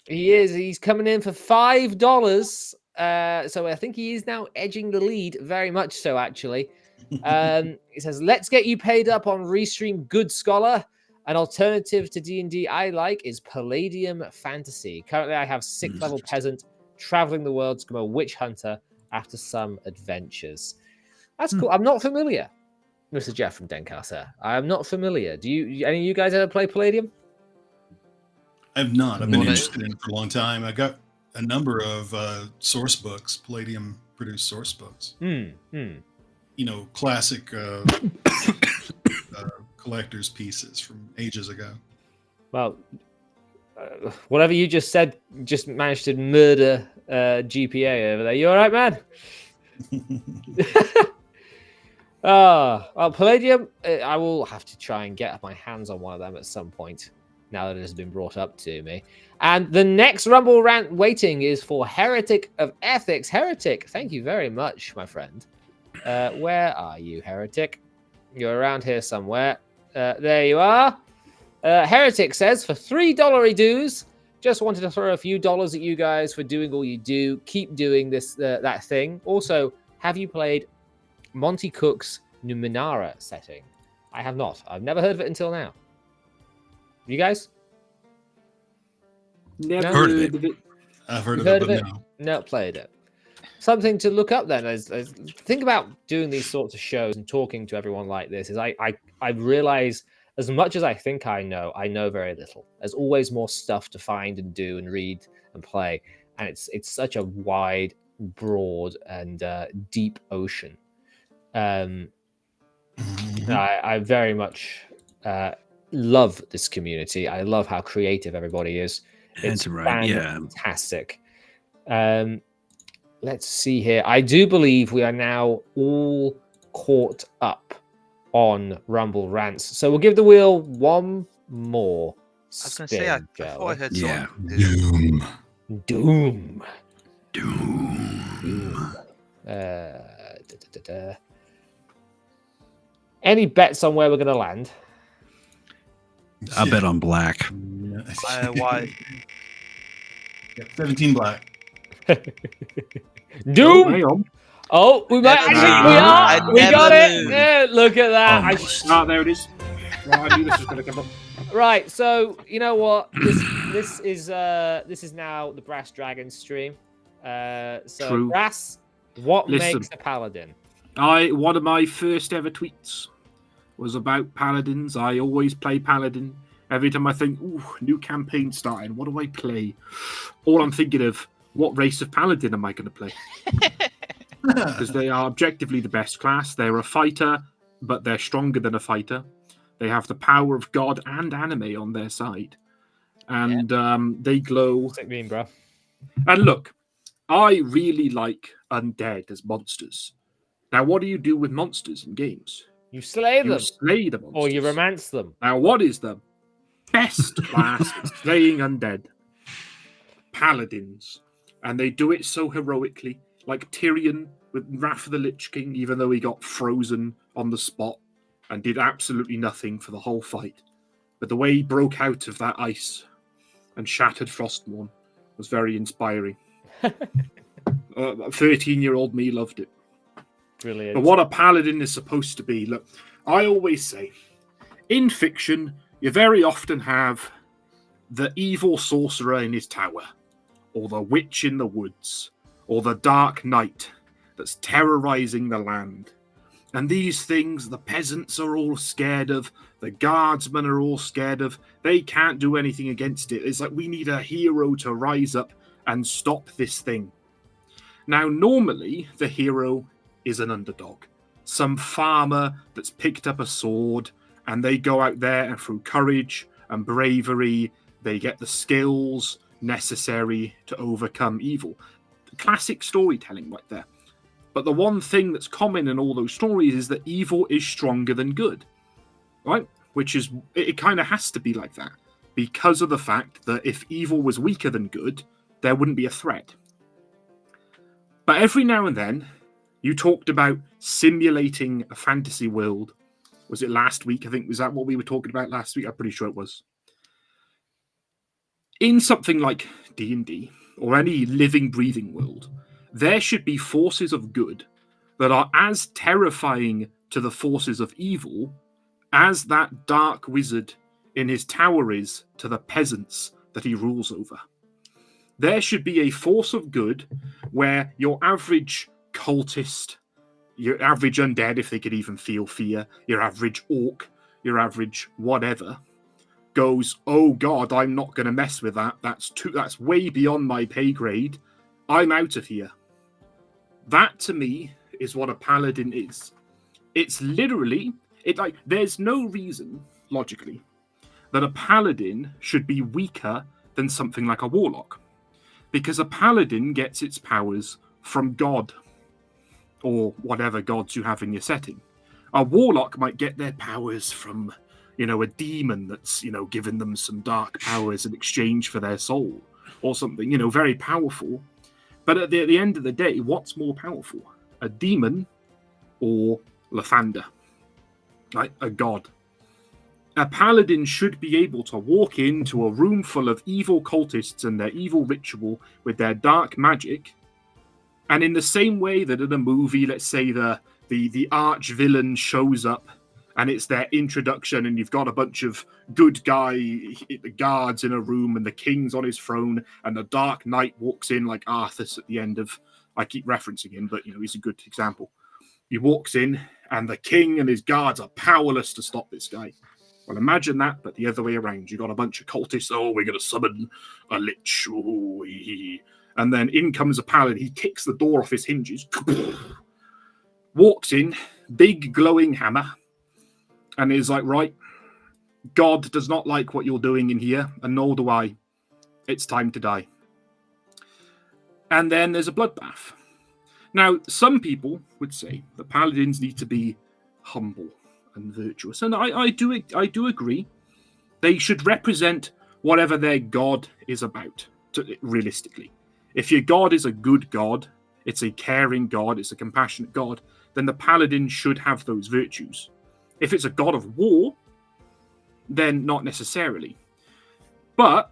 He is. He's coming in for $5. So I think he is now edging the lead, very much so, actually. He says, let's get you paid up on Restream, good scholar. An alternative to D&D I like is Palladium Fantasy. Currently, I have 6th level peasant traveling the world to become a witch hunter after some adventures. That's cool. I'm not familiar, Mr. Jeff from Denkasa. I am not familiar. Do you? Any of you guys ever play Palladium? I've not. I've been What interested in it for a long time. I got a number of source books, Palladium produced source books. Classic collector's pieces from ages ago. Well, whatever you just said just managed to murder GPA over there. You all right, man? Well, Palladium, I will have to try and get my hands on one of them at some point, now that it has been brought up to me. And the next Rumble rant waiting is for Heretic of Ethics. Heretic, thank you very much, my friend. Where are you, Heretic? You're around here somewhere. There you are. Heretic says, for $3 dues, just wanted to throw a few dollars at you guys for doing all you do. Keep doing that thing. Also, have you played Monty Cook's Numenera setting? I have not. I've never heard of it until now. You guys? Never Heard of heard of it. I've heard of Heard it, of but it? no. No, played it. Something to look up then. As think about doing these sorts of shows and talking to everyone like this. Is I realize as much as I think I know very little. There's always more stuff to find and do and read and play, and it's such a wide, broad, and deep ocean. I very much love this community. I love how creative everybody is. It's That's right. Yeah. fantastic. Let's see here. I do believe we are now all caught up on Rumble rants. So we'll give the wheel one more I was going to say, I spin, thought I heard Yeah. someone. Doom. Any bets on where we're going to land? I bet on black. Why? Yeah, 17 black. Doom. Hang on. Oh, we might Never actually. lose. We are. I We got never it. lose. Yeah, look at that. Ah, there it is. Right, I knew this was going to come up. Right. So you know what? This is now the Brass Dragon stream. So True. Brass, what Listen. makes a paladin? One of my first ever tweets was about paladins. I always play paladin. Every time I think, ooh, new campaign starting, what do I play? All I'm thinking of, what race of paladin am I going to play? Because they are objectively the best class. They're a fighter, but they're stronger than a fighter. They have the power of God and anime on their side. And they glow. Stick me in, bro. And look, I really like undead as monsters. Now, what do you do with monsters in games? You slay You them, slay the monsters. or you romance them. Now, what is the best class at slaying undead? Paladins. And they do it so heroically, like Tyrion with Wrath of the Lich King, even though he got frozen on the spot and did absolutely nothing for the whole fight. But the way he broke out of that ice and shattered Frostmourne was very inspiring. 13-year-old me loved it. Brilliant. But what a paladin is supposed to be, look, I always say, in fiction, you very often have the evil sorcerer in his tower, or the witch in the woods, or the dark knight that's terrorizing the land. And these things, the peasants are all scared of, the guardsmen are all scared of, they can't do anything against it. It's like we need a hero to rise up and stop this thing. Now, normally, the hero is an underdog. Some farmer that's picked up a sword, and they go out there and through courage and bravery, they get the skills necessary to overcome evil. Classic storytelling right there. But the one thing that's common in all those stories is that evil is stronger than good, right? Which is, it kind of has to be like that because of the fact that if evil was weaker than good, there wouldn't be a threat. But every now and then, you talked about simulating a fantasy world. Was it last week? I think, was that what we were talking about last week? I'm pretty sure it was. In something like D&D, or any living, breathing world, there should be forces of good that are as terrifying to the forces of evil as that dark wizard in his tower is to the peasants that he rules over. There should be a force of good where your average cultist, your average undead, if they could even feel fear, your average orc, your average whatever, goes, oh God, I'm not going to mess with that. That's way beyond my pay grade. I'm out of here. That to me is what a paladin is. It's literally there's no reason logically that a paladin should be weaker than something like a warlock, because a paladin gets its powers from God or whatever gods you have in your setting. A warlock might get their powers from, a demon that's, given them some dark powers in exchange for their soul or something, very powerful. But at the end of the day, what's more powerful? A demon or Lathander? Like a god. A paladin should be able to walk into a room full of evil cultists and their evil ritual with their dark magic, and in the same way that in a movie, let's say the arch villain shows up and it's their introduction, and you've got a bunch of good guards in a room, and the king's on his throne, and the Dark Knight walks in like Arthas at the end of. I keep referencing him, but he's a good example. He walks in, and the king and his guards are powerless to stop this guy. Well, imagine that, but the other way around. You got a bunch of cultists. Oh, we're going to summon a lich. Ooh, and then in comes a paladin. He kicks the door off his hinges. Walks in, big glowing hammer, and is like, right, God does not like what you're doing in here, and nor do I. It's time to die. And then there's a bloodbath. Now, some people would say the paladins need to be humble and virtuous, and I do agree. They should represent whatever their god is about, realistically. If your god is a good god, it's a caring god, it's a compassionate god, then the paladin should have those virtues. If it's a god of war, then not necessarily. But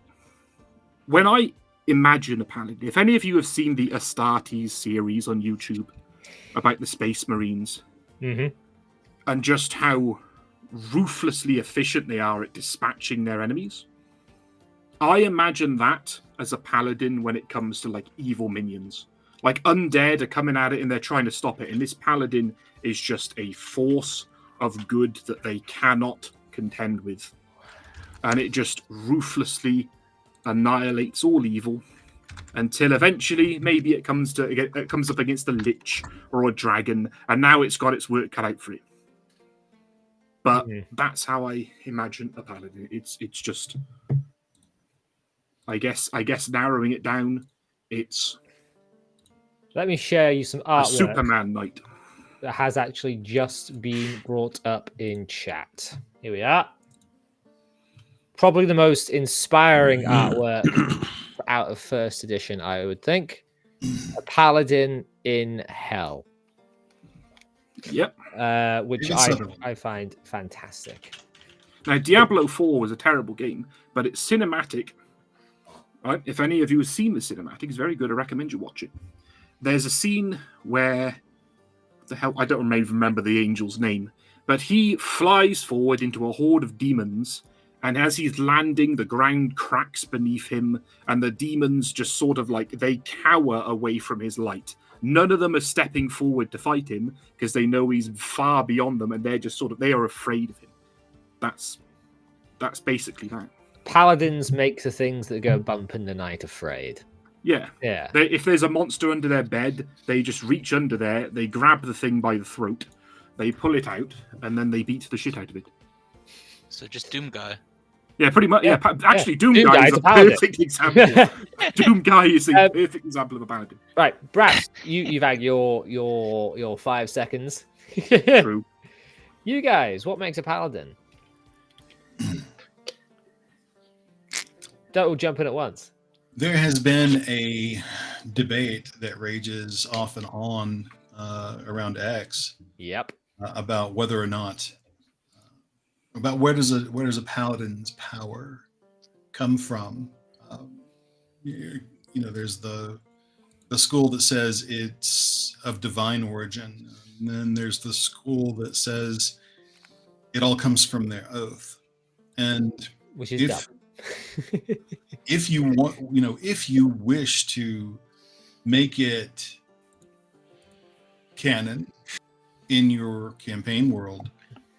when I imagine a paladin, if any of you have seen the Astartes series on YouTube about the Space Marines, and just how ruthlessly efficient they are at dispatching their enemies, I imagine that as a paladin when it comes to like evil minions. Like undead are coming at it and they're trying to stop it, and this paladin is just a force of good that they cannot contend with, and it just ruthlessly annihilates all evil until eventually maybe it comes up against a lich or a dragon, and now it's got its work cut out for it. But that's how I imagine a paladin. It's just, I guess narrowing it down, it's. Let me share you some artwork. A Superman knight. That has actually just been brought up in chat. Here we are. Probably the most inspiring artwork out of first edition, I would think. A paladin in hell. Yep. Which I find fantastic. Now, Diablo 4 was a terrible game, but it's cinematic. Right? If any of you have seen the cinematic, it's very good. I recommend you watch it. There's a scene where, I don't remember the angel's name, but he flies forward into a horde of demons, and as he's landing, the ground cracks beneath him, and the demons just sort of they cower away from his light. None of them are stepping forward to fight him because they know he's far beyond them, and they're just they are afraid of him. That's basically that. Paladins make the things that go bump in the night afraid. Yeah. If there's a monster under their bed, they just reach under there, they grab the thing by the throat, they pull it out, and then they beat the shit out of it. So just Doom Guy. Yeah, pretty much. Yeah, actually, Doom Doom Guy is Guy's a perfect example. Doom Guy is a perfect example of a paladin. Right, Brad, you've had your 5 seconds. True. You guys, what makes a paladin? Don't all jump in at once. There has been a debate that rages off and on around X. Yep. About whether or not, about where does a paladin's power come from? There's the school that says it's of divine origin, and then there's the school that says it all comes from their oath. And which is dumb. If you want, if you wish to make it canon in your campaign world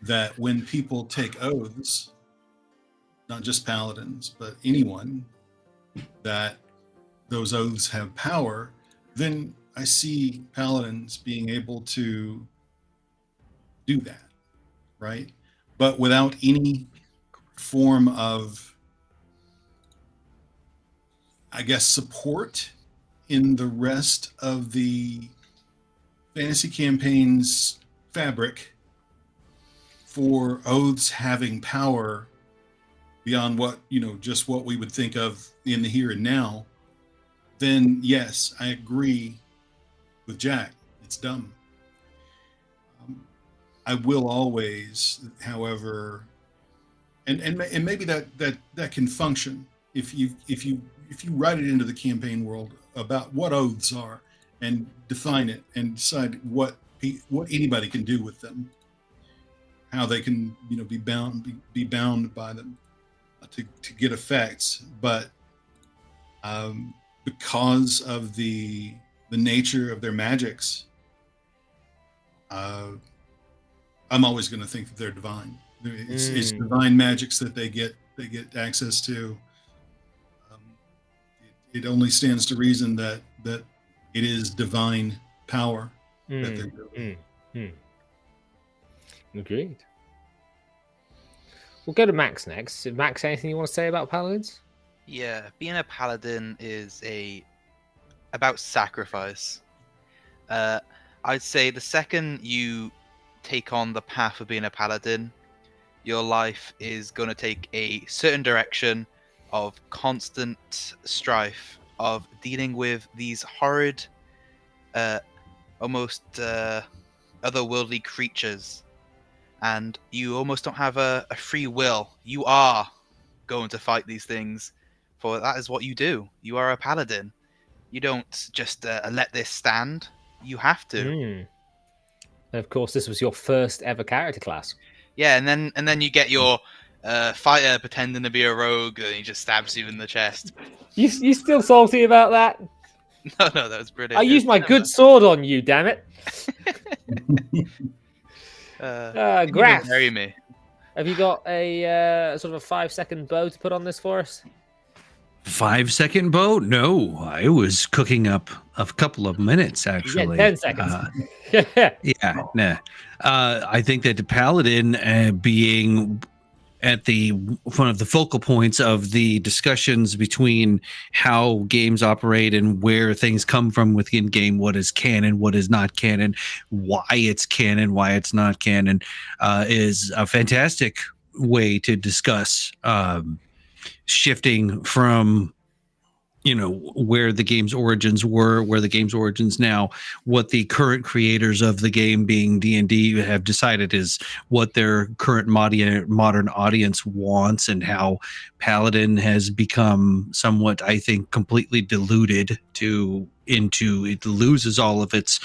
that when people take oaths, not just paladins, but anyone, that those oaths have power, then I see paladins being able to do that, right? But without any form of, I guess, support in the rest of the fantasy campaign's fabric for oaths having power beyond what, just what we would think of in the here and now, then yes, I agree with Jack. It's dumb. I will always, however, and maybe that can function if you write it into the campaign world about what oaths are and define it and decide what anybody can do with them, how they can be bound by them to get effects, but because of the nature of their magics, I'm always going to think that they're divine. It's divine magics that they get access to. It only stands to reason that it is divine power that they're doing. Agreed. We'll go to Max next. Max, anything you want to say about paladins? Yeah, being a paladin is about sacrifice. I'd say the second you take on the path of being a paladin, your life is going to take a certain direction of constant strife, of dealing with these horrid, almost otherworldly creatures, and you almost don't have a free will. You are going to fight these things, for that is what you do. You are a paladin. You don't just let this stand. You have to. And of course, this was your first ever character class. Yeah, and then you get your fighter pretending to be a rogue, and he just stabs you in the chest. You still salty about that? No, that was brilliant. I used my good sword on you, damn it. Graf, bury me. Have you got a sort of a 5-second bow to put on this for us? 5-second bow? No, I was cooking up a couple of minutes actually. 10 seconds. Yeah, nah. I think that the paladin being at one of the focal points of the discussions between how games operate and where things come from within game, what is canon, what is not canon, why it's canon, why it's not canon, is a fantastic way to discuss shifting from where the game's origins were, where the game's origins now, what the current creators of the game, being D&D, have decided is what their current modern audience wants, and how Paladin has become somewhat, I think, completely diluted into it loses all of its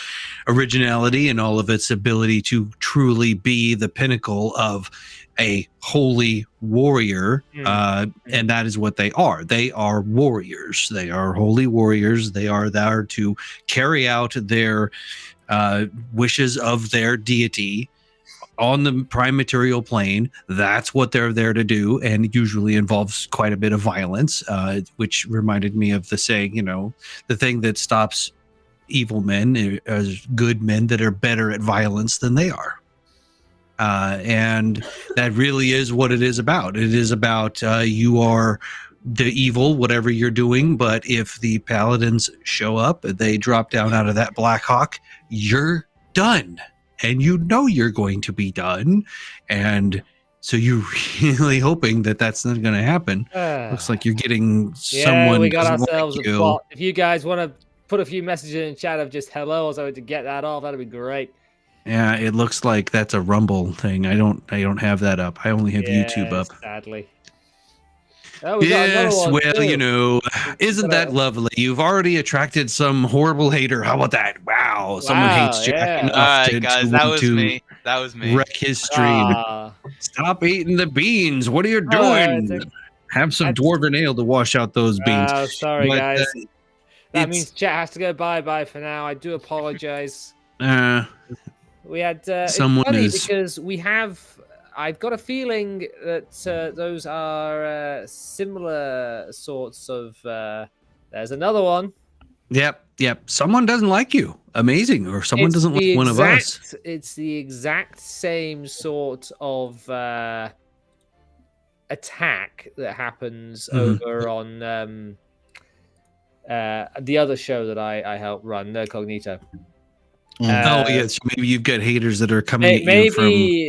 originality and all of its ability to truly be the pinnacle of a holy warrior, and that is what they are. They are warriors. They are holy warriors. They are there to carry out their wishes of their deity on the prime material plane. That's what they're there to do, and it usually involves quite a bit of violence, which reminded me of the saying, the thing that stops evil men is good men that are better at violence than they are. And that really is what it is about. It is about you are the evil, whatever you're doing, but if the paladins show up, they drop down out of that Black Hawk, you're done. And you're going to be done. And so you're really hoping that that's not going to happen. Looks like you're getting someone. We got ourselves like a bot. If you guys want to put a few messages in chat of just hello or something to get that off, that'd be great. Yeah, it looks like that's a Rumble thing. I don't have that up. I only have YouTube up. Sadly. Yes, well, isn't that lovely? You've already attracted some horrible hater. How about that? Wow, someone hates Jack enough All right, to guys, that was me. Wreck his stream. Stop eating the beans. What are you doing? Have some dwarven ale to wash out those beans. Sorry, guys. That means chat has to go bye-bye for now. I do apologize. We had Someone it's funny is- because we have. I've got a feeling that those are similar sorts of. There's another one. Yep. Someone doesn't like you. Amazing. Or someone It's doesn't like the one of us. It's the exact same sort of attack that happens Mhm. over on the other show that I help run, No Cognito. Oh yes, maybe you've got haters that are coming at you from.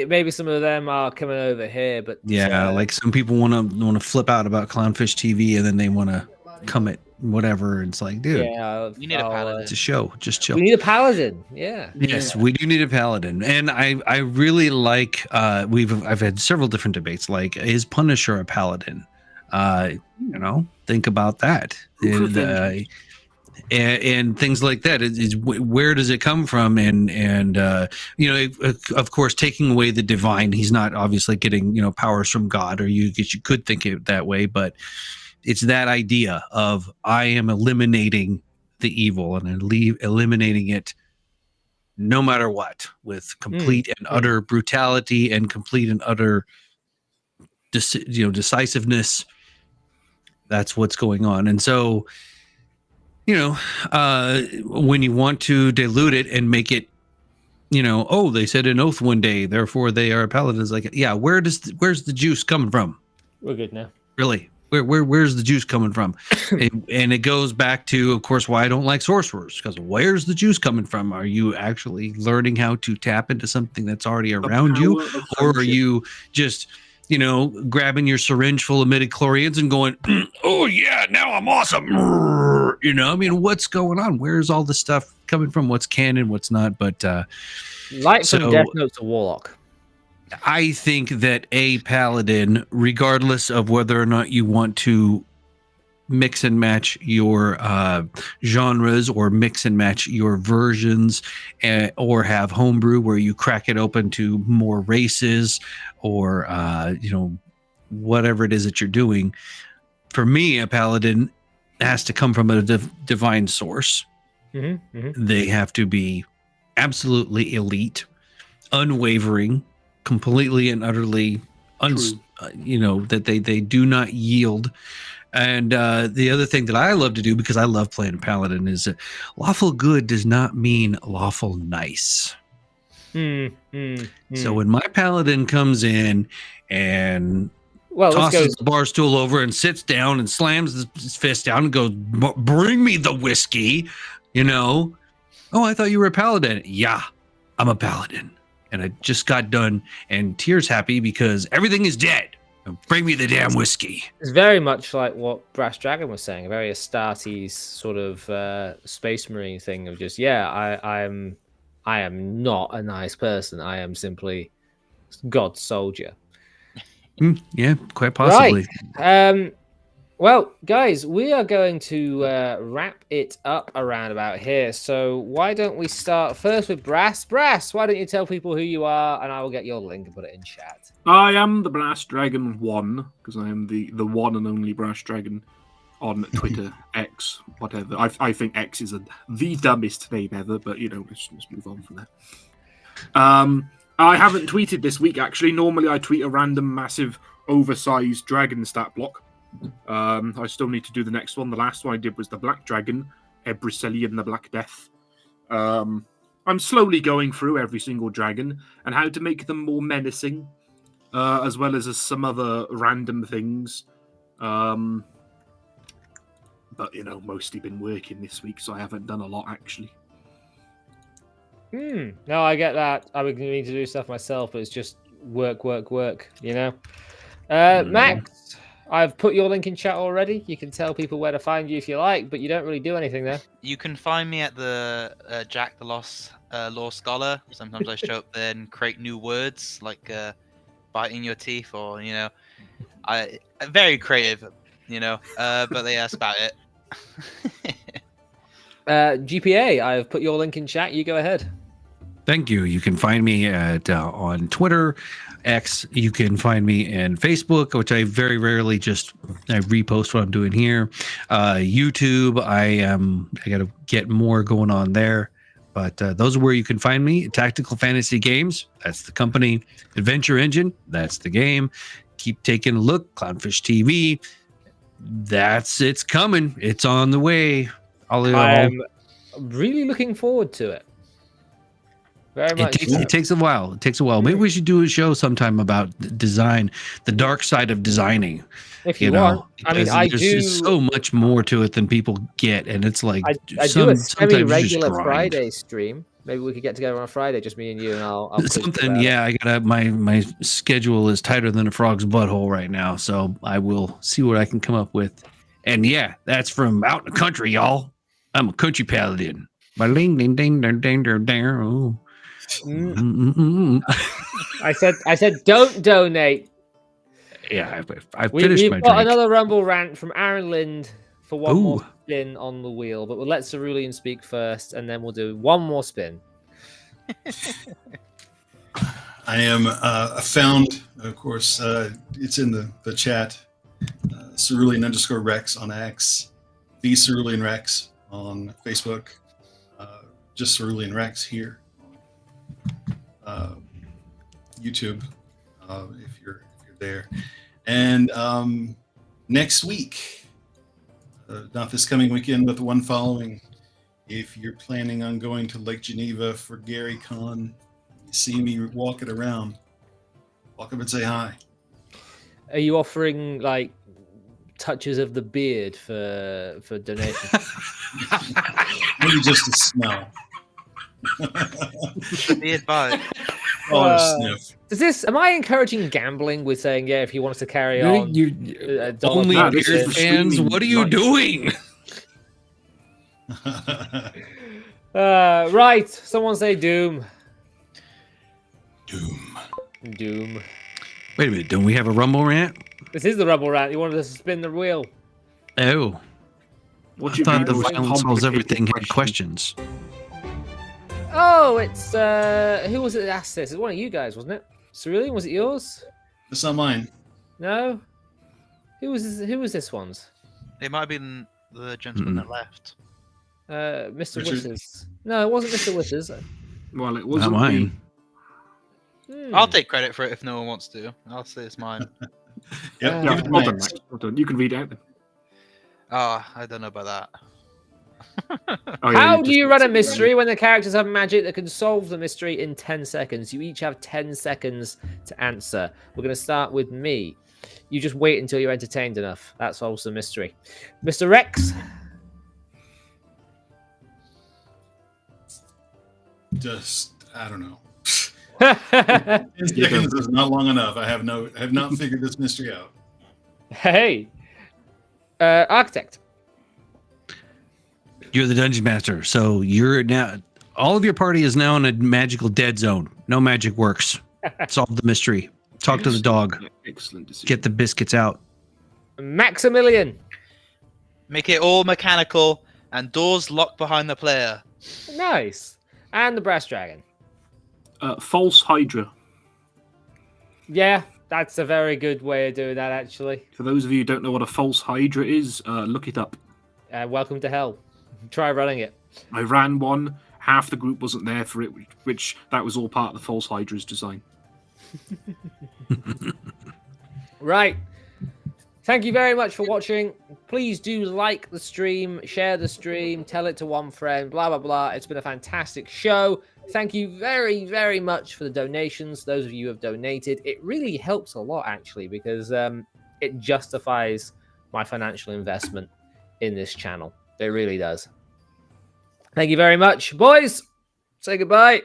Maybe some of them are coming over here, but Yeah, like some people want to flip out about Clownfish TV, and then they want to come at whatever. And it's like, dude, yeah, You need a paladin. it's a show. Just chill. we need a paladin. Yeah. Yes, we do need a paladin, and I really like. I've had several different debates. Like, is Punisher a paladin? Think about that. And things like that is where does it come from? And of course, taking away the divine, he's not obviously getting powers from God, or you could think it that way, but it's that idea of I am eliminating the evil and eliminating it no matter what, with complete and utter brutality and complete and utter decisiveness. That's what's going on. And so when you want to dilute it and make it they said an oath one day, therefore they are paladins, like, yeah, where's the juice coming from? We're good now. Really, where's the juice coming from? and it goes back to, of course, why I don't like sorcerers, because where's the juice coming from? Are you actually learning how to tap into something that's already around you, or are you just grabbing your syringe full of midichlorians and going, oh yeah, now I'm awesome. What's going on? Where's all this stuff coming from? What's canon, what's not? But from Death Note to Warlock. I think that a paladin, regardless of whether or not you want to mix and match your genres or mix and match your versions, or have homebrew where you crack it open to more races, or whatever it is that you're doing. For me, a paladin has to come from a divine source. They have to be absolutely elite, unwavering, completely and utterly that they do not yield. And the other thing that I love to do, because I love playing paladin, is lawful good does not mean lawful nice. So when my paladin comes in and tosses the bar stool over and sits down and slams his fist down and goes, bring me the whiskey, oh, I thought you were a paladin. Yeah, I'm a paladin. And I just got done, and Tier's happy because everything is dead. Bring me the damn whiskey. It's very much like what Brass Dragon was saying, a very Astartes sort of space marine thing of just, I am not a nice person. I am simply God's soldier. Yeah, quite possibly. Right. Well, guys, we are going to wrap it up around about here. So why don't we start first with Brass? Brass, why don't you tell people who you are, and I will get your link and put it in chat. I am the Brass Dragon 1, because I am the one and only Brass Dragon on Twitter, X, whatever. I think X is the dumbest name ever, but let's move on from that. I haven't tweeted this week, actually. Normally I tweet a random, massive, oversized dragon stat block. I still need to do the next one. The last one I did was the Black Dragon, Ebricelian the Black Death. I'm slowly going through every single dragon and how to make them more menacing, as well as some other random things. But mostly been working this week, so I haven't done a lot actually. No, I get that. I would need to do stuff myself, but it's just work. Max, I've put your link in chat already. You can tell people where to find you if you like, but you don't really do anything there. You can find me at the Jack the Lost Law Scholar. Sometimes I show up there and create new words, like biting your teeth, or I'm very creative, but that's about it. GPA, I've put your link in chat. You go ahead. Thank you. You can find me at on Twitter, X. You can find me in Facebook, which I very rarely I repost what I'm doing here. YouTube, I got to get more going on there. But those are where you can find me. Tactical Fantasy Games, that's the company. Adventure Engine, that's the game. Keep taking a look. Clownfish TV, it's coming. It's on the way. I'm really looking forward to it. Very much. It takes a while. It takes a while. Maybe we should do a show sometime about design, the dark side of designing. If you want. I mean, there's so much more to it than people get, and it's like I do a semi-regular Friday stream. Maybe we could get together on a Friday, just me and you, and I'll something. Yeah, I gotta. My schedule is tighter than a frog's butthole right now, so I will see what I can come up with. And yeah, that's from out in the country, y'all. I'm a country paladin. Ding ding ding ding ding ding ding. I said don't donate. Yeah, I finished my We've got drink. another Rumble rant from Aaron Lind for one more spin on the wheel, but we'll let Cerulean speak first, and then we'll do one more spin. I am found, of course, it's in the chat, Cerulean_Rex on X, the Cerulean Rex on Facebook, just Cerulean Rex here. YouTube, if you're there, and next week, not this coming weekend, but the one following, if you're planning on going to Lake Geneva for Gary Con, you see me walking around, walk up and say hi. Are you offering like touches of the beard for donation? Maybe just a smell. Beard bite. Or a sniff. Am I encouraging gambling with saying, yeah, if you want us to carry on? Only beard fans, what are you doing? Right, someone say Doom. Doom. Wait a minute, don't we have a Rumble rant? This is the Rumble rant. You wanted us to spin the wheel. Oh. What I thought the Violence Solves Everything had questions. Oh, it's who was it that asked this? It's one of you guys, wasn't it? Cerulean, was it yours? It's not mine. No. Who was this one's? It might have been the gentleman that left. Mr. Richard. Withers. No, it wasn't Mr. Withers. Well, it wasn't Not mine. I'll take credit for it if no one wants to. I'll say it's mine. Yep. Yeah, give it to well done, Max. Max. Well done. You can read out them. Oh, I don't know about that. Oh, yeah, How you do just- you run a mystery when the characters have magic that can solve the mystery in 10 seconds? You each have 10 seconds to answer. We're going to start with me. You just wait until you're entertained enough. That solves the mystery. Mr. Rex? Just, I don't know. 10 seconds is not long enough. I have not figured this mystery out. Hey. Architect? You're the dungeon master, so you're now. All of your party is now in a magical dead zone. No magic works. Solve the mystery. Talk to the dog. Yeah, excellent decision. Get the biscuits out. Maximilian? Make it all mechanical and doors locked behind the player. Nice. And the Brass Dragon? False Hydra. Yeah, that's a very good way of doing that, actually. For those of you who don't know what a false Hydra is, look it up. Welcome to hell. Try running it. I ran one. Half the group wasn't there for it, which that was all part of the false Hydra's design. Right. Thank you very much for watching. Please do like the stream, share the stream, tell it to one friend, blah, blah, blah. It's been a fantastic show. Thank you very, very much for the donations. Those of you who have donated. It really helps a lot, actually, because it justifies my financial investment in this channel. It really does. Thank you very much. Boys, say goodbye.